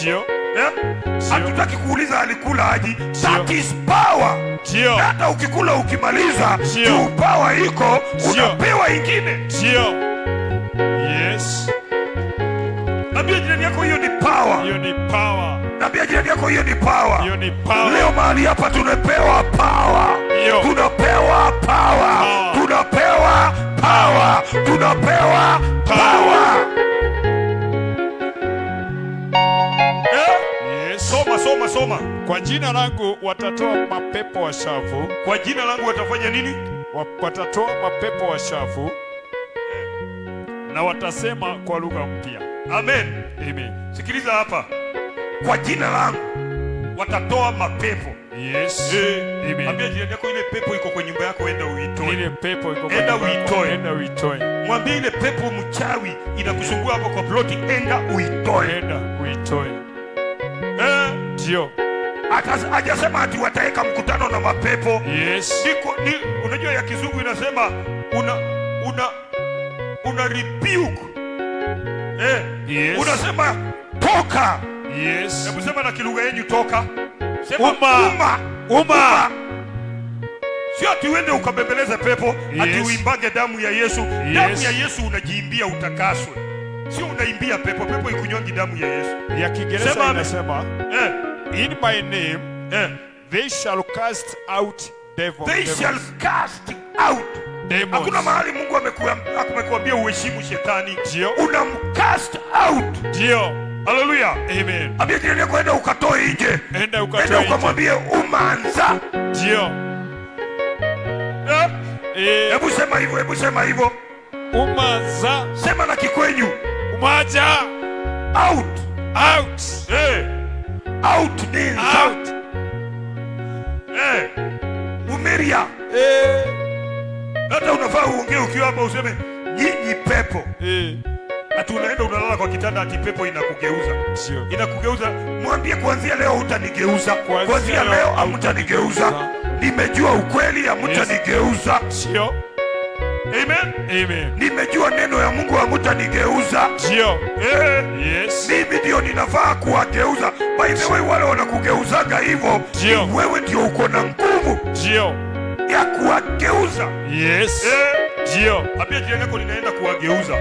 Ndio. Hatutaki kuuliza alikula aje. That is power. Ndio. Hata ukikula ukimaliza, Ndio. power iko, unapewa ingine. Ndio. Yes. Nambia jirani yako hiyo ni power. Hiyo ni power. Nambia jirani yako hiyo ni power. Hiyo ni power. Leo mahali hapa tunapewa power. Tunapewa power. Tunapewa power. Tunapewa power. Yes. Soma. Kwa jina langu watatoa mapepo washavu. Kwa jina langu watafanya nini? Watatoa mapepo washavu. Na watasema kwa lugha mpya. Amen. Amen. Sikiliza hapa. Kwa jina langu watatoa mapepo. Yes. Amen. Mwambie jirani yako ile pepo iko kwa nyumba yako, enda uitoe. Ile pepo iko kwa nyumba yako, enda uitoe. Mwambie ile pepo mchawi inakusumbua hapo kwa ploti, enda uitoe. Enda uitoe. Ndio. Hajasema ati wataweka mkutano na mapepo. Yes. Unajua ya kizungu inasema una rebuke. Yes. Unasema toka. Yes. Hebu sema na kilugha yenu toka. Sema uma. Sio ati uende ukabembeleze pepo. Yes. Ati uimbage damu ya Yesu. Yes. Damu ya Yesu unajiimbia utakaswe. Sio unaimbia pepo. Pepo ikunyongi damu ya Yesu. Ya Kiingereza inasema in my name they shall cast out devils. They shall cast out demons. Hakuna mahali Mungu amekuambia uheshimu shetani. Unamcast out. Ndio. Haleluya. Amen. Ambia jirani yako enda ukatoe nje. Enda ukamwambie umanza. Ndio. Hebu sema hivyo. Umanza. Sema na Kikwenyu. Umaja. Out. Out means out. Umeria. Hata unafaa uongee ukiwa hapa useme nyinyi pepo. Ati unaenda unalala kwa kitanda ati pepo inakugeuza. Inakugeuza. Mwambie kuanzia leo hutanigeuza. Kuanzia leo hamtanigeuza. Nimejua ukweli, hamtanigeuza. Sio. Amen. Nimejua neno ya Mungu, hamtanigeuza. Ndio. Yes. Mimi ndio ninafaa kuwageuza. By the way, wale wanakugeuzaga hivyo, wewe ndio uko na nguvu. Ndio. Ya kuwageuza. Yes. Ndio. Ambia jirani yako ninaenda kuwageuza.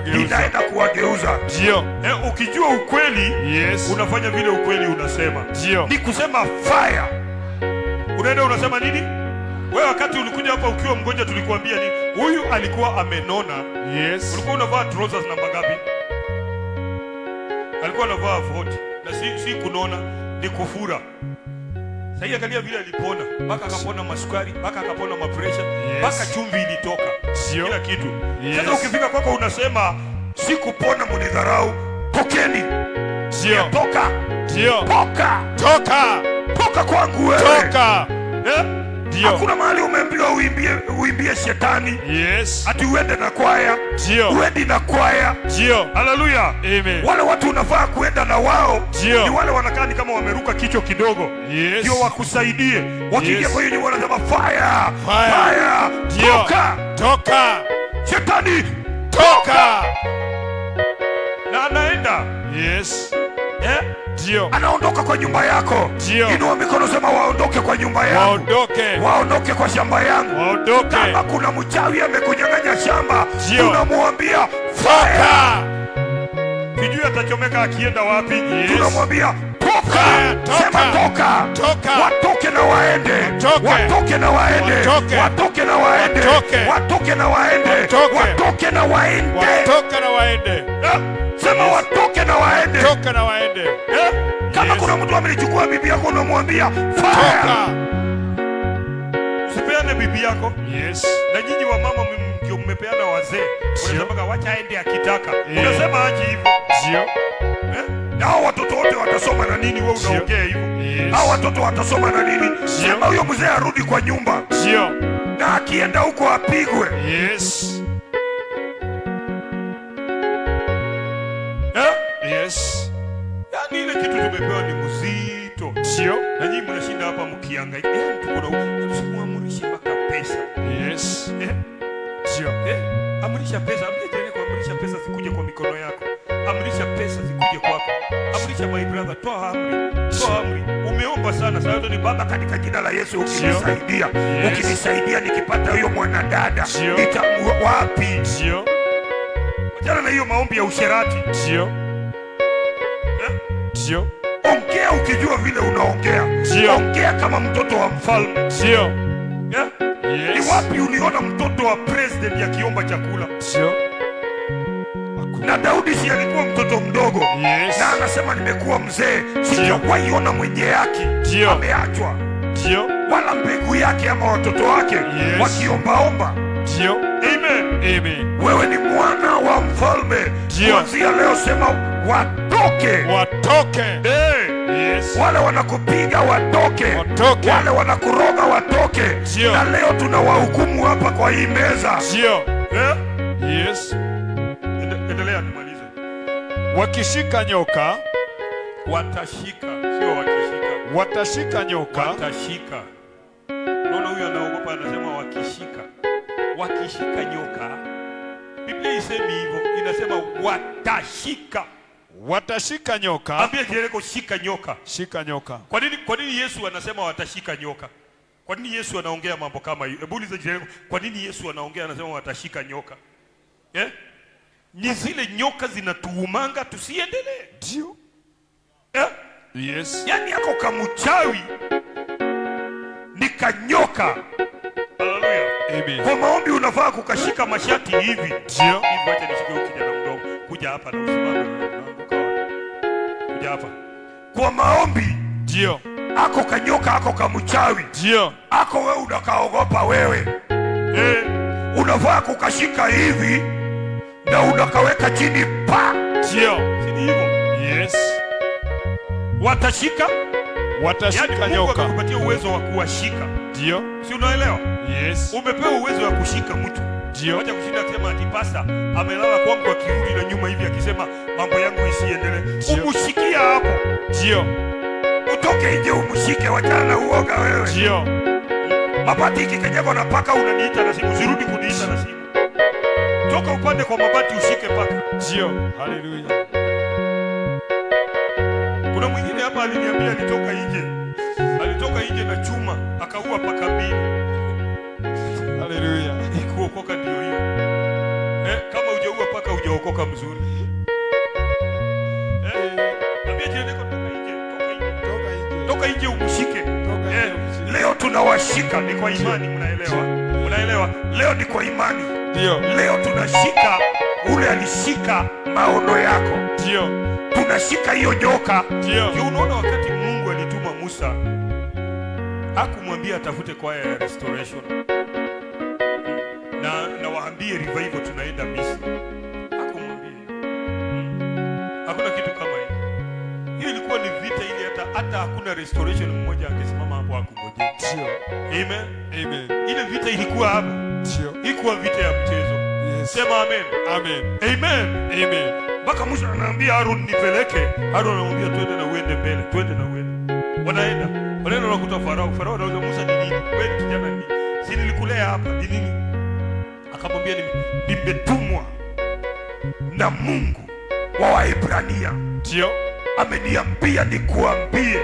Ninaenda kuwageuza. Ndio. Ukijua ukweli, unafanya vile ukweli unasema. Ndio. Ni kusema fire. Unaenda unasema nini? Wewe wakati ulikuja hapa ukiwa mgonjwa tulikuambia nini? Huyu alikuwa amenona. Yes. Ulikuwa unavaa trousers namba ngapi? Alikuwa anavaa 40. Na si kunona, ni kufura. Sasa angalia vile alipona. Mpaka akapona masukari, mpaka akapona mapresha, mpaka chumvi ilitoka. Kila kitu. Sasa ukifika kwako unasema si kupona mnidharau. Tokeni. Toka. Toka kwangu wewe. Toka. Hakuna mahali umeambiwa uimbie shetani. Yes. Ati uende na kwaya. Uendi na kwaya. Haleluya. Amen. Wale watu unafaa kuenda na wao ni wale wanakaa ni kama wameruka kichwa kidogo. Ndio wakusaidie. Wakiingia kwa hiyo ni wanasema fire. Toka. Shetani toka. Na anaenda. Yes. Ndio. Anaondoka kwa nyumba yako. Inua mikono sema waondoke kwa nyumba yangu. Waondoke kwa shamba yangu. Kama kuna mchawi amekunyang'anya shamba, tunamwambia fire. Sijui atachomeka akienda wapi. Tunamwambia toka. Sema toka. Watoke na waende. Watoke na waende. Watoke na waende. Watoke na waende. Watoke na waende. Watoke na waende. Sema watoke na waende. watoke na waende. Kama kuna mtu amelichukua bibi yako unamwambia fire. Usipeane bibi yako. Na nyinyi wa mama mmepeana wazee. Unasema wacha aende akitaka. Unasema aje hivyo? Na hao watoto wote watasoma na nini wewe unaongea hivyo? Hao watoto watasoma na nini? Sema huyo mzee arudi kwa nyumba. Na akienda huko apigwe. Yaani ile kitu tumepewa ni mzito. Na nyinyi mnashinda hapa mkiangaika. Tuko na usimuamrishi mpaka pesa. Amrisha pesa, amrisha pesa zikuje kwa mikono yako. Amrisha pesa zikuje kwako. Amrisha my brother, toa amri. Toa amri. Umeomba sana, sasa ni Baba katika jina la Yesu ukinisaidia. Ukinisaidia nikipata huyo mwanadada, nitamua wapi? Achana na hiyo maombi ya usherati. Ongea ukijua vile unaongea. Ongea kama mtoto wa mfalme. Ni wapi uliona mtoto wa president akiomba chakula? Na Daudi si alikuwa mtoto mdogo? Na anasema nimekuwa mzee, sijawahi ona mwenye yake ameachwa, wala mbegu yake ama watoto wake wakiombaomba. Amen. Wewe ni mwana wa mfalme. Kuanzia leo sema watoke. Wale wanakupiga watoke. Wale wanakuroga watoke. Na leo tunawahukumu hapa kwa hii meza. Endelea nimalize. Wakishika nyoka watashika, sio wakishika. Watashika nyoka. Watashika. Unaona huyu anaogopa anasema wakishika. Wakishika nyoka. Biblia isemi hivyo, inasema watashika. Watashika nyoka. Ambia jirani shika nyoka. Shika nyoka. Kwa nini Yesu anasema watashika nyoka? Kwa nini Yesu anaongea mambo kama hiyo? Hebu uliza jirani, kwa nini Yesu anaongea anasema watashika nyoka? Ni zile nyoka zinatuumanga tusiendelee. Ndio. Yaani yako kamchawi ni kanyoka. Haleluya. Amen. Kwa maombi unafaa kukashika mashati hivi. Ndio. Hivi acha nishike huyu kijana mdogo. Kuja hapa na usimame. Kuja hapa. Kwa maombi. Ndio. Ako kanyoka, ako kamchawi. Ndio. Ako wewe unakaogopa wewe. Unafaa kukashika hivi na unakaweka chini pa. Ndio. Si hivyo? Watashika. Watashika nyoka. Mungu anakupatia uwezo wa kuwashika. Ndio. Si unaelewa? Umepewa uwezo wa kushika mtu. Ndio. Acha kushinda kusema ati pasta amelala kwangu akirudi na nyuma hivi akisema mambo yangu isiendelee. Umushikia hapo. Ndio. Utoke nje umshike, wachana na uoga wewe. Ndio. Mabati ikikanyagwa na paka unaniita na simu, usirudi kuniita na simu. Toka upande kwa mabati ushike paka. Ndio. Haleluya. Kuna mwingine hapa aliniambia alitoka nje. Alitoka nje na chuma akaua paka mbili. Haleluya. Kuokoka ndio hiyo. Kama hujaua paka hujaokoka mzuri. Ambia jirani yako toka nje, toka nje. Toka nje umshike. Leo tunawashika ni kwa imani, mnaelewa? Mnaelewa? Leo ni kwa imani. Ndio. Leo tunashika ule alishika maono yako. Ndio. Tunashika hiyo nyoka. Ndio. Unaona wakati Mungu alituma Musa hakumwambia atafute kwaya ya restoration. Na waambie revival tunaenda Misri. Hakumwambia. Hakuna kitu kama hiyo. Hiyo ilikuwa ni vita ile hata hakuna restoration mmoja angesimama hapo akungojea. Ndio. Amen. Amen. Ile vita ilikuwa hapo. Ndio. Ilikuwa vita ya mchezo. Sema amen. Amen. Amen. Amen. Mpaka Musa anaambia Aaron nipeleke. Aaron anamwambia twende na uende mbele, twende na uende. Wanaenda. Wanaenda wanakuta Farao. Farao anauliza Musa ni nini? Wewe kijana ni. Si nilikulea hapa, ni nini? Akamwambia nimetumwa na Mungu wa Waebrania. Ndio. Ameniambia nikuambie.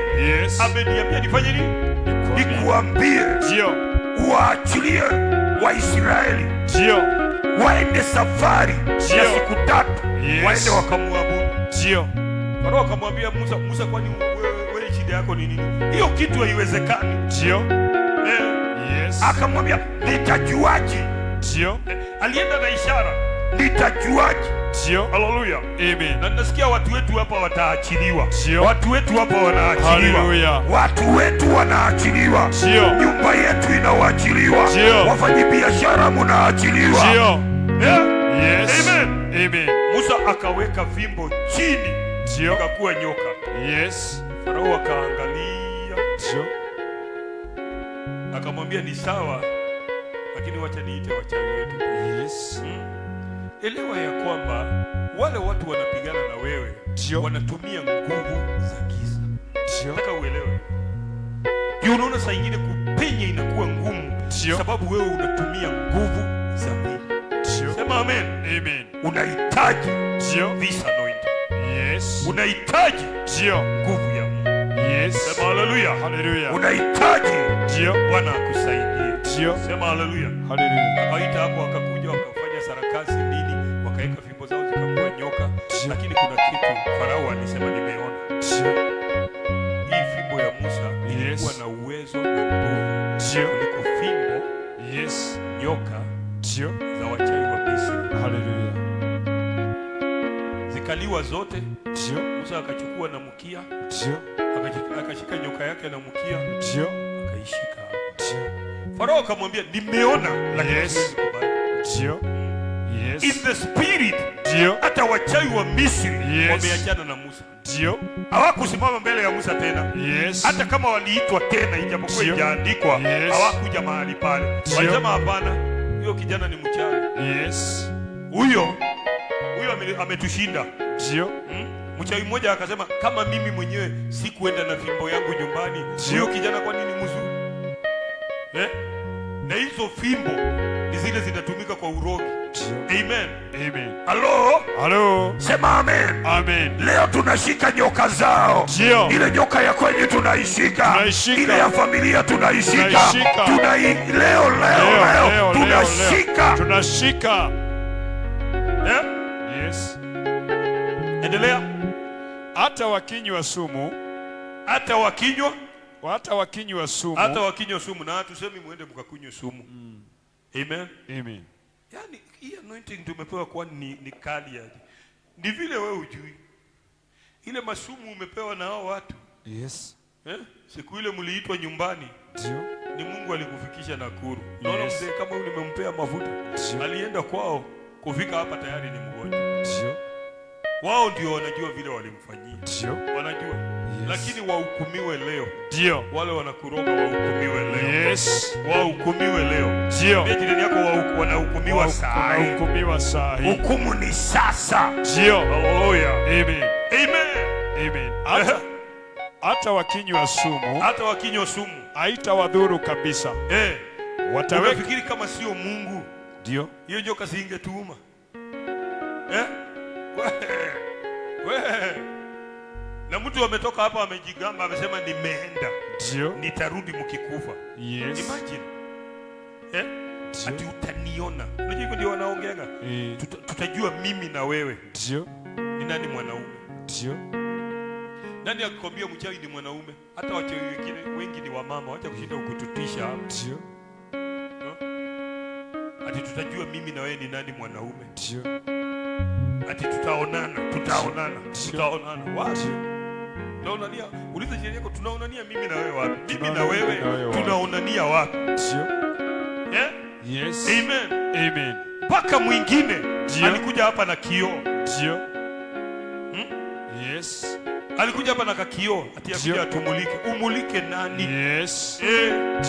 Ameniambia nifanye nini? Nikuambie. Ndio. Waachilie Waisraeli. Ndio. Waende safari ya siku 3. Waende wakamwabudu. Ndio. Farao akamwambia Musa kwani wewe shida yako ni nini? Hiyo kitu haiwezekani. Ndio. Akamwambia nitajuaje? Ndio. Alienda na ishara. Nitajuaje? Ndio. Haleluya. Amen. Na nasikia watu wetu hapa wataachiliwa. Ndio. Watu wetu hapa wanaachiliwa. Haleluya. Watu wetu wanaachiliwa. Ndio. Nyumba yetu inaachiliwa. Ndio. Wafanyabiashara mnaachiliwa. Ndio. Yeah. Yes. Amen. Amen. Musa akaweka fimbo chini. Ndio. Ikakuwa nyoka. Yes. Farao akaangalia. Ndio. Akamwambia ni sawa, lakini wacha niite wachawi wetu. Yes. Elewa ya kwamba wale watu wanapigana na wewe, Ndio. wanatumia nguvu za giza. Ndio. Nataka uelewe. Unaona saa nyingine kupenya inakuwa ngumu. Ndio. Sababu wewe unatumia nguvu za mwili. Ndio. Sema amen. Amen. Unahitaji Ndio. this anointing. Yes. Unahitaji Ndio. nguvu ya Mungu. Yes. Sema haleluya. Haleluya. Unahitaji Ndio. Bwana akusaidie. Ndio. Sema haleluya. Haleluya. Akaita hapo, wakakuja wakafanya sarakasi nini, wakaweka fimbo zao zikakuwa nyoka. Ndio. Lakini kuna kitu Farao alisema, nimeona Ndio. hii fimbo ya Musa ilikuwa na uwezo na nguvu Ndio. kuliko fimbo Yes. nyoka Ndio. za wachawi wa Misri. Haleluya. Zikaliwa zote. Ndio. Musa akachukua na mkia, Ndio. akashika nyoka yake na mkia, Ndio. akaishika hapo. Ndio. Farao akamwambia, nimeona, lakini Yes. siwezi kubali. Ndio. In Yes. the spirit, Ndio. hata wachawi wa Misri Yes. wameachana na Musa. Ndio. Hawakusimama mbele ya Musa tena. Yes. Hata kama waliitwa tena, ijapokuwa Ndio. ijaandikwa, Yes. hawakuja mahali pale. Ndio. Walisema hapana, huyo kijana ni mchawi. Yes. Huyo ametushinda. Ndio. Mchawi mmoja akasema, kama mimi mwenyewe sikuenda na fimbo yangu nyumbani, huyo kijana kwa nini mzuri? Na hizo fimbo ni zile zinatumika kwa urogi. Amen. Amen. Halo? Halo. Sema amen. Amen. Leo tunashika nyoka zao. Ndio. Ile nyoka ya kwenye tunaishika. Tunaishika. Ile ya familia tunaishika. Tunaishika. Leo tunashika. Tunashika. Yes. Endelea. Hata wakinywa sumu. Hata wakinywa. Hata wakinywa sumu. Hata wakinywa sumu, na tuseme muende mkakunywe sumu. Amen. Amen. Yaani hii anointing tumepewa kwa ni kali yaani. Ni vile wewe hujui. Ile masumu umepewa na hao watu. Yes. Siku ile mliitwa nyumbani. Ndio. Ni Mungu alikufikisha Nakuru. Unaona mzee kama huyu nimempea mafuta. Ndio. Alienda kwao, kufika hapa tayari ni mgonjwa. Ndio. Wao ndio wanajua vile walimfanyia. Ndio. Wanajua. Yes. Lakini wahukumiwe leo. Ndio. Wale wanakuroga wahukumiwe leo. Yes. Wahukumiwe leo. Ndio. Pia jirani yako wanahukumiwa saa hii. Wanahukumiwa saa hii. Hukumu ni sasa. Ndio. Haleluya. Amen. Amen. Amen. Hata wakinywa sumu. Hata wakinywa sumu. Haitawadhuru kabisa. Wataweka. Unafikiri kama sio Mungu? Ndio. Hiyo nyoka singetuuma. Na mtu ametoka hapa amejigamba, amesema nimeenda. Ndio. Nitarudi mkikufa. Yes. Imagine. Ati utaniona. Unajua hivyo ndio wanaongeanga. Tutajua mimi na wewe. Ndio. Ni nani mwanaume? Ndio. Nani akikwambia mchawi ni mwanaume? Hata wachawi wengine wengi ni wamama, wacha kushinda ukututisha hapo. Ndio. Ati tutajua mimi na wewe ni nani mwanaume. Ndio. Ati tutaonana. Wapi? Tunaonania. Uliza jirani yako, tunaonania mimi na wewe wapi? Mimi na wewe tunaonania wapi? Ndio. Yes. Amen. Amen. Paka mwingine alikuja hapa na kioo. Ndio. Yes. Alikuja hapa na kakio, ati akuja atumulike. Umulike nani? Yes.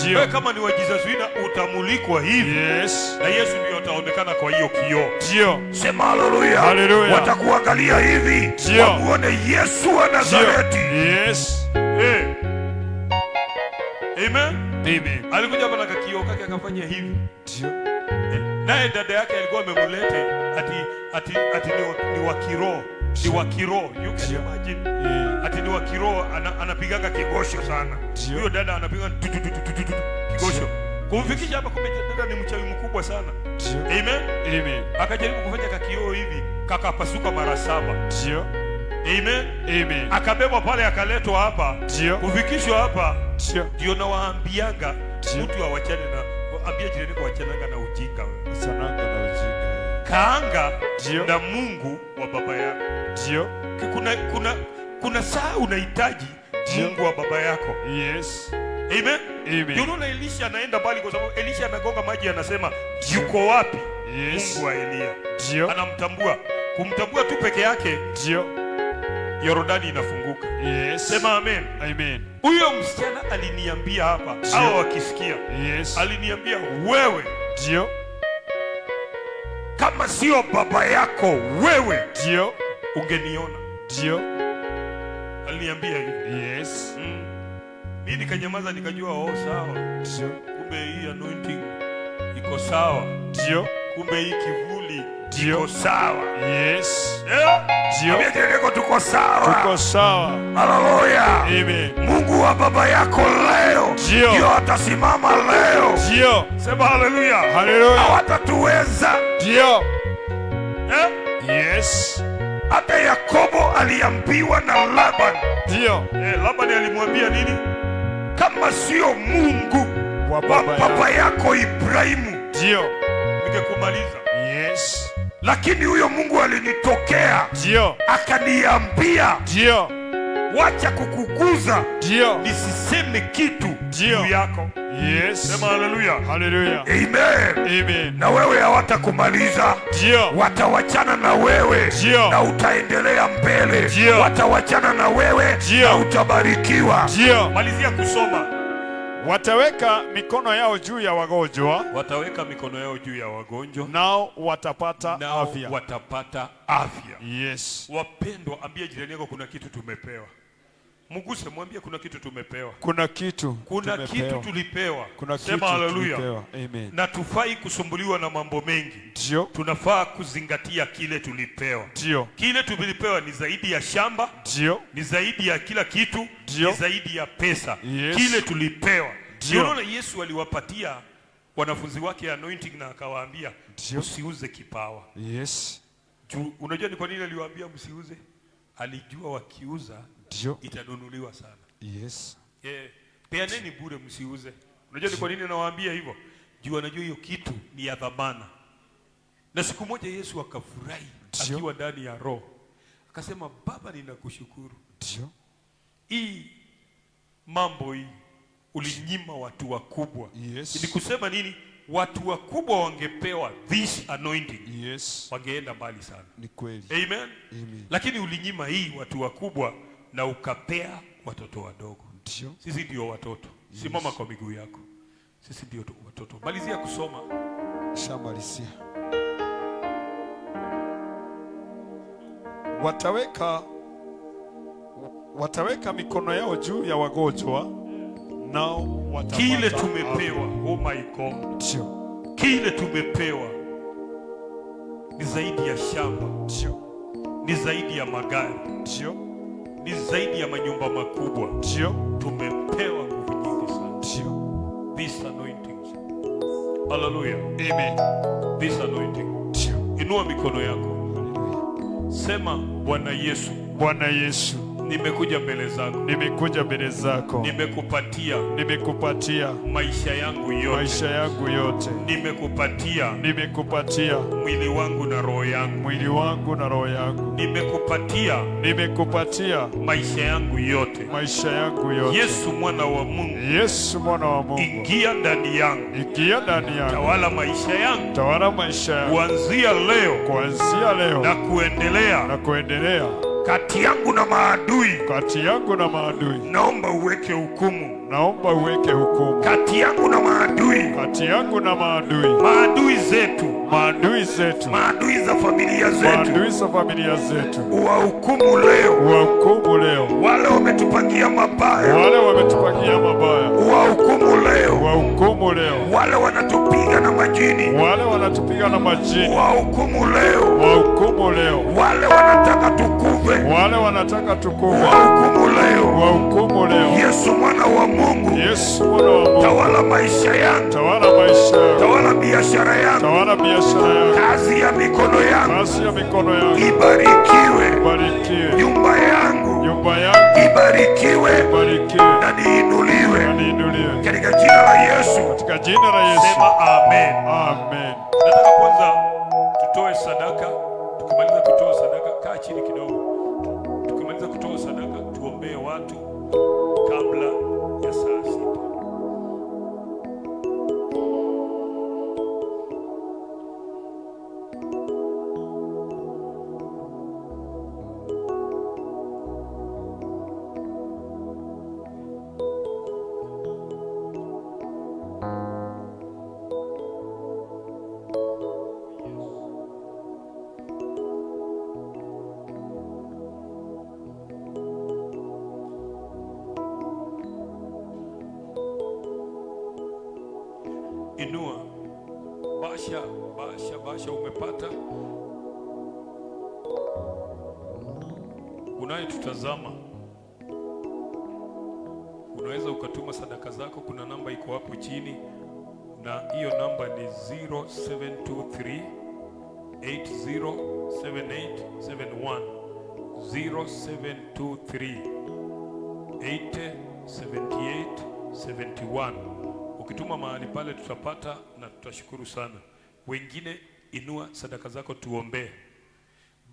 Wewe kama ni wa Jesus wina utamulikwa hivi. Yes. Na Yesu ndiye ataonekana kwa hiyo kioo. Ndio. Sema haleluya. Haleluya. Watakuangalia hivi. Wamuone Yesu wa Nazareti. Yes. Amen. Amen. Alikuja hapa na kakio kake akafanya hivi. Ndio. Naye dada yake alikuwa amemlete ati ni wa kiroho. Ni wa kiroho. You can imagine. Ati ni wa kiroho, anapiganga kigosho sana. Huyo dada anapiga kigosho. Kumfikisha hapa, kumbe dada ni mchawi mkubwa sana. Amen. Amen. Akajaribu kufanya kakio hivi, kakapasuka mara 7. Ndio. Amen. Amen. Akabebwa pale akaletwa hapa. Ndio. Kufikishwa hapa. Ndio nawaambianga mtu awachane na ambia jirani kwa wachananga na ujinga. Sananga na ujinga. kaanga na Mungu wa baba yako. Ndio. Kuna saa unahitaji Mungu wa baba yako. Yes. Amen. Amen. Unaona Elisha anaenda mbali kwa sababu Elisha anagonga maji, anasema yuko wapi Mungu wa Elia? Ndio. Anamtambua. Kumtambua tu peke yake, ndio Yordani inafunguka. Yes. Sema amen. Amen. Huyo msichana aliniambia hapa, hao wakisikia. Yes. Aliniambia wewe, ndio, kama sio baba yako wewe, ndio, ungeniona. Ndio. Aliniambia hivyo. Yes. Mimi nikanyamaza, nikajua sawa. Ndio. Kumbe hii anointing iko sawa. Ndio. Kumbe hii kivuli iko sawa. Yes. Ndio. Ndio. Tuko sawa. Tuko sawa. Haleluya. Amen. Mungu wa baba yako leo ndio atasimama leo. Ndio. Sema haleluya. Haleluya. Hawatatuweza. Ndio. Yes. Hata Yakobo aliambiwa na Laban. Ndio. Laban alimwambia nini? Kama sio Mungu wa baba yako Ibrahimu, ndio, ningekumaliza. Yes. Lakini huyo Mungu alinitokea, ndio, akaniambia, ndio, wacha kukuguza, ndio, nisiseme kitu juu yako. Yes. Sema haleluya. Haleluya. Amen. Amen. Na wewe hawatakumaliza. Ndio. Watawachana na wewe. Ndio. Na utaendelea mbele. Ndio. Watawachana na wewe. Ndio. Na utabarikiwa. Ndio. Malizia kusoma. Wataweka mikono yao juu ya wagonjwa. Wataweka mikono yao juu ya wagonjwa. Nao watapata afya. Watapata afya. Yes. Wapendwa, ambia jirani yako kuna kitu tumepewa. Mguse, mwambie kuna kitu tumepewa. Kuna kitu tulipewa. Kuna sema haleluya. Amen. Na tufai kusumbuliwa na mambo mengi. Ndio. Tunafaa kuzingatia kile tulipewa. Ndio. Kile tulipewa ni zaidi ya shamba. Ndio. Ni zaidi ya kila kitu. Ndio. Ni zaidi ya pesa. Yes. Kile tulipewa. Ndio. Unaona Yesu aliwapatia wanafunzi wake anointing na akawaambia usiuze kipawa. Yes. Unajua ni kwa nini aliwaambia msiuze? Alijua wakiuza ndio itanunuliwa sana. Yes. Peaneni bure, msiuze. Unajua ni kwa nini nawaambia hivyo? Juu anajua hiyo kitu ni ya dhamana. Na siku moja Yesu akafurahi akiwa ndani ya roho. Akasema, Baba, ninakushukuru. Ndio. Hii mambo hii ulinyima watu wakubwa. Yes. Ni kusema nini? Watu wakubwa wangepewa this anointing. Yes. Wangeenda mbali sana. Ni kweli. Amen. Amen. Lakini ulinyima hii watu wakubwa na ukapea watoto wadogo. Ndio. Sisi ndio watoto. Yes. Simama kwa miguu yako. Sisi ndio watoto. Malizia kusoma. Shamalizia. Wataweka mikono yao juu ya wagonjwa, nao watapata kile tumepewa. Oh my God. Ndio. Kile tumepewa ni zaidi ya shamba. Ndio. Ni zaidi ya magari. Ndio. Ni zaidi ya manyumba makubwa. Ndio. Tumepewa nguvu nyingi sana. Ndio. This anointing. Hallelujah. Amen. This anointing. Ndio. Inua mikono yako. Hallelujah. Sema, Bwana Yesu. Bwana Yesu. Nimekuja mbele zako. Nimekuja mbele zako. Nimekupatia maisha yangu yote. Maisha yangu yote. Nimekupatia mwili wangu na roho yangu. Mwili wangu na roho yangu. Nimekupatia maisha yangu yote. Maisha yangu yote. Yesu mwana wa Mungu. Yesu mwana wa Mungu. Ingia ndani yangu. Ingia ndani yangu. Tawala maisha yangu. Tawala maisha yangu. Kuanzia leo. Na kuendelea. Kati yangu na maadui. Naomba uweke hukumu. Kati yangu na maadui. Maadui zetu. Maadui za familia zetu. Uwahukumu leo. Wale wametupangia mabaya. Uwahukumu leo. Wale wanatupiga na majini. Uwahukumu leo. Wale wanataka tukufe. Uwahukumu leo. Yesu mwana wa Mungu. Tawala maisha yangu. Tawala biashara yangu. Kazi ya mikono yangu. Ibarikiwe. Nyumba yangu. Ibarikiwe. Na niinuliwe. Katika jina la Yesu. Sema amen. Amen. Nataka kwanza tutoe sadaka. Tukimaliza kutoa sadaka, kaa chini kidogo. Tukimaliza kutoa sadaka, tuombee watu kabla ya saa 6. Inua. Basha umepata. Unayetutazama, unaweza ukatuma sadaka zako. Kuna namba iko hapo chini, na hiyo namba ni 0723 807871 0723 807871. Ukituma mahali pale tutapata na tutashukuru sana. Wengine inua sadaka zako tuombee.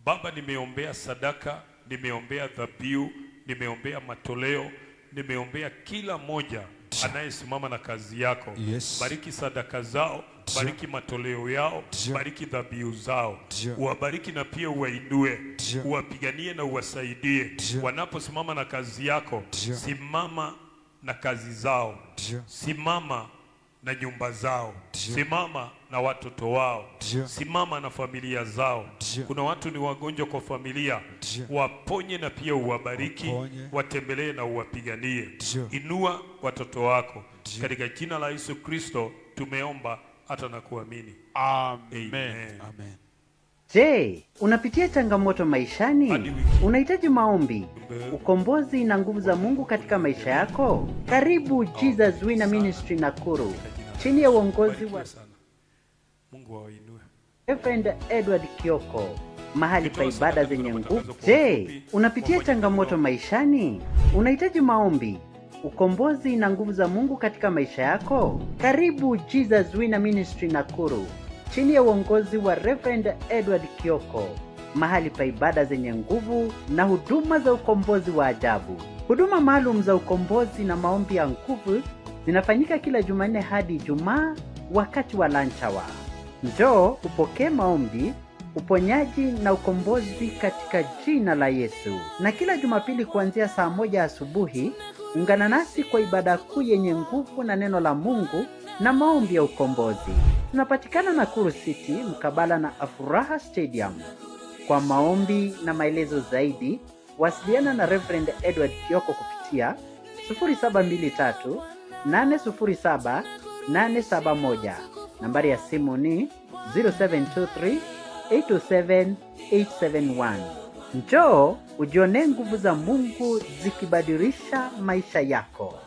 Baba, nimeombea sadaka, nimeombea dhabihu, nimeombea matoleo, nimeombea kila moja anayesimama na kazi yako. Bariki sadaka zao, bariki matoleo yao, bariki dhabihu zao. Uwabariki na pia uwainue, uwapiganie na uwasaidie. Wanaposimama na kazi yako, simama na kazi zao, simama na nyumba zao, simama na watoto wao, simama na familia zao. Kuna watu ni wagonjwa kwa familia, waponye na pia uwabariki, watembelee na uwapiganie. Inua watoto wako katika jina la Yesu Kristo tumeomba hata na kuamini. Amen. Amen. Je, unapitia changamoto maishani? Unahitaji maombi, ukombozi na nguvu za Mungu katika maisha yako? Karibu Jesus Winner Ministry Nakuru, chini ya uongozi wa Mungu awainue Reverend Edward Kioko, mahali pa ibada zenye nguvu. Je, unapitia changamoto maishani? Unahitaji maombi, ukombozi na nguvu za Mungu katika maisha yako? Karibu Jesus Winner Ministry Nakuru, chini ya uongozi wa Reverend Edward Kioko, mahali pa ibada zenye nguvu na huduma za ukombozi wa ajabu. Huduma maalum za ukombozi na maombi ya nguvu zinafanyika kila Jumanne hadi Ijumaa wakati wa lunch hour. Njoo upokee maombi, uponyaji na ukombozi katika jina la Yesu. Na kila Jumapili kuanzia saa 1 asubuhi, ungana nasi kwa ibada kuu yenye nguvu na neno la Mungu na maombi ya ukombozi. Tunapatikana Nakuru City mkabala na Afuraha Stadium. Kwa maombi na maelezo zaidi, wasiliana na Reverend Edward Kioko kupitia 0723 807 871. Nambari ya simu ni 0723 807 871. Njoo ujione nguvu za Mungu zikibadilisha maisha yako.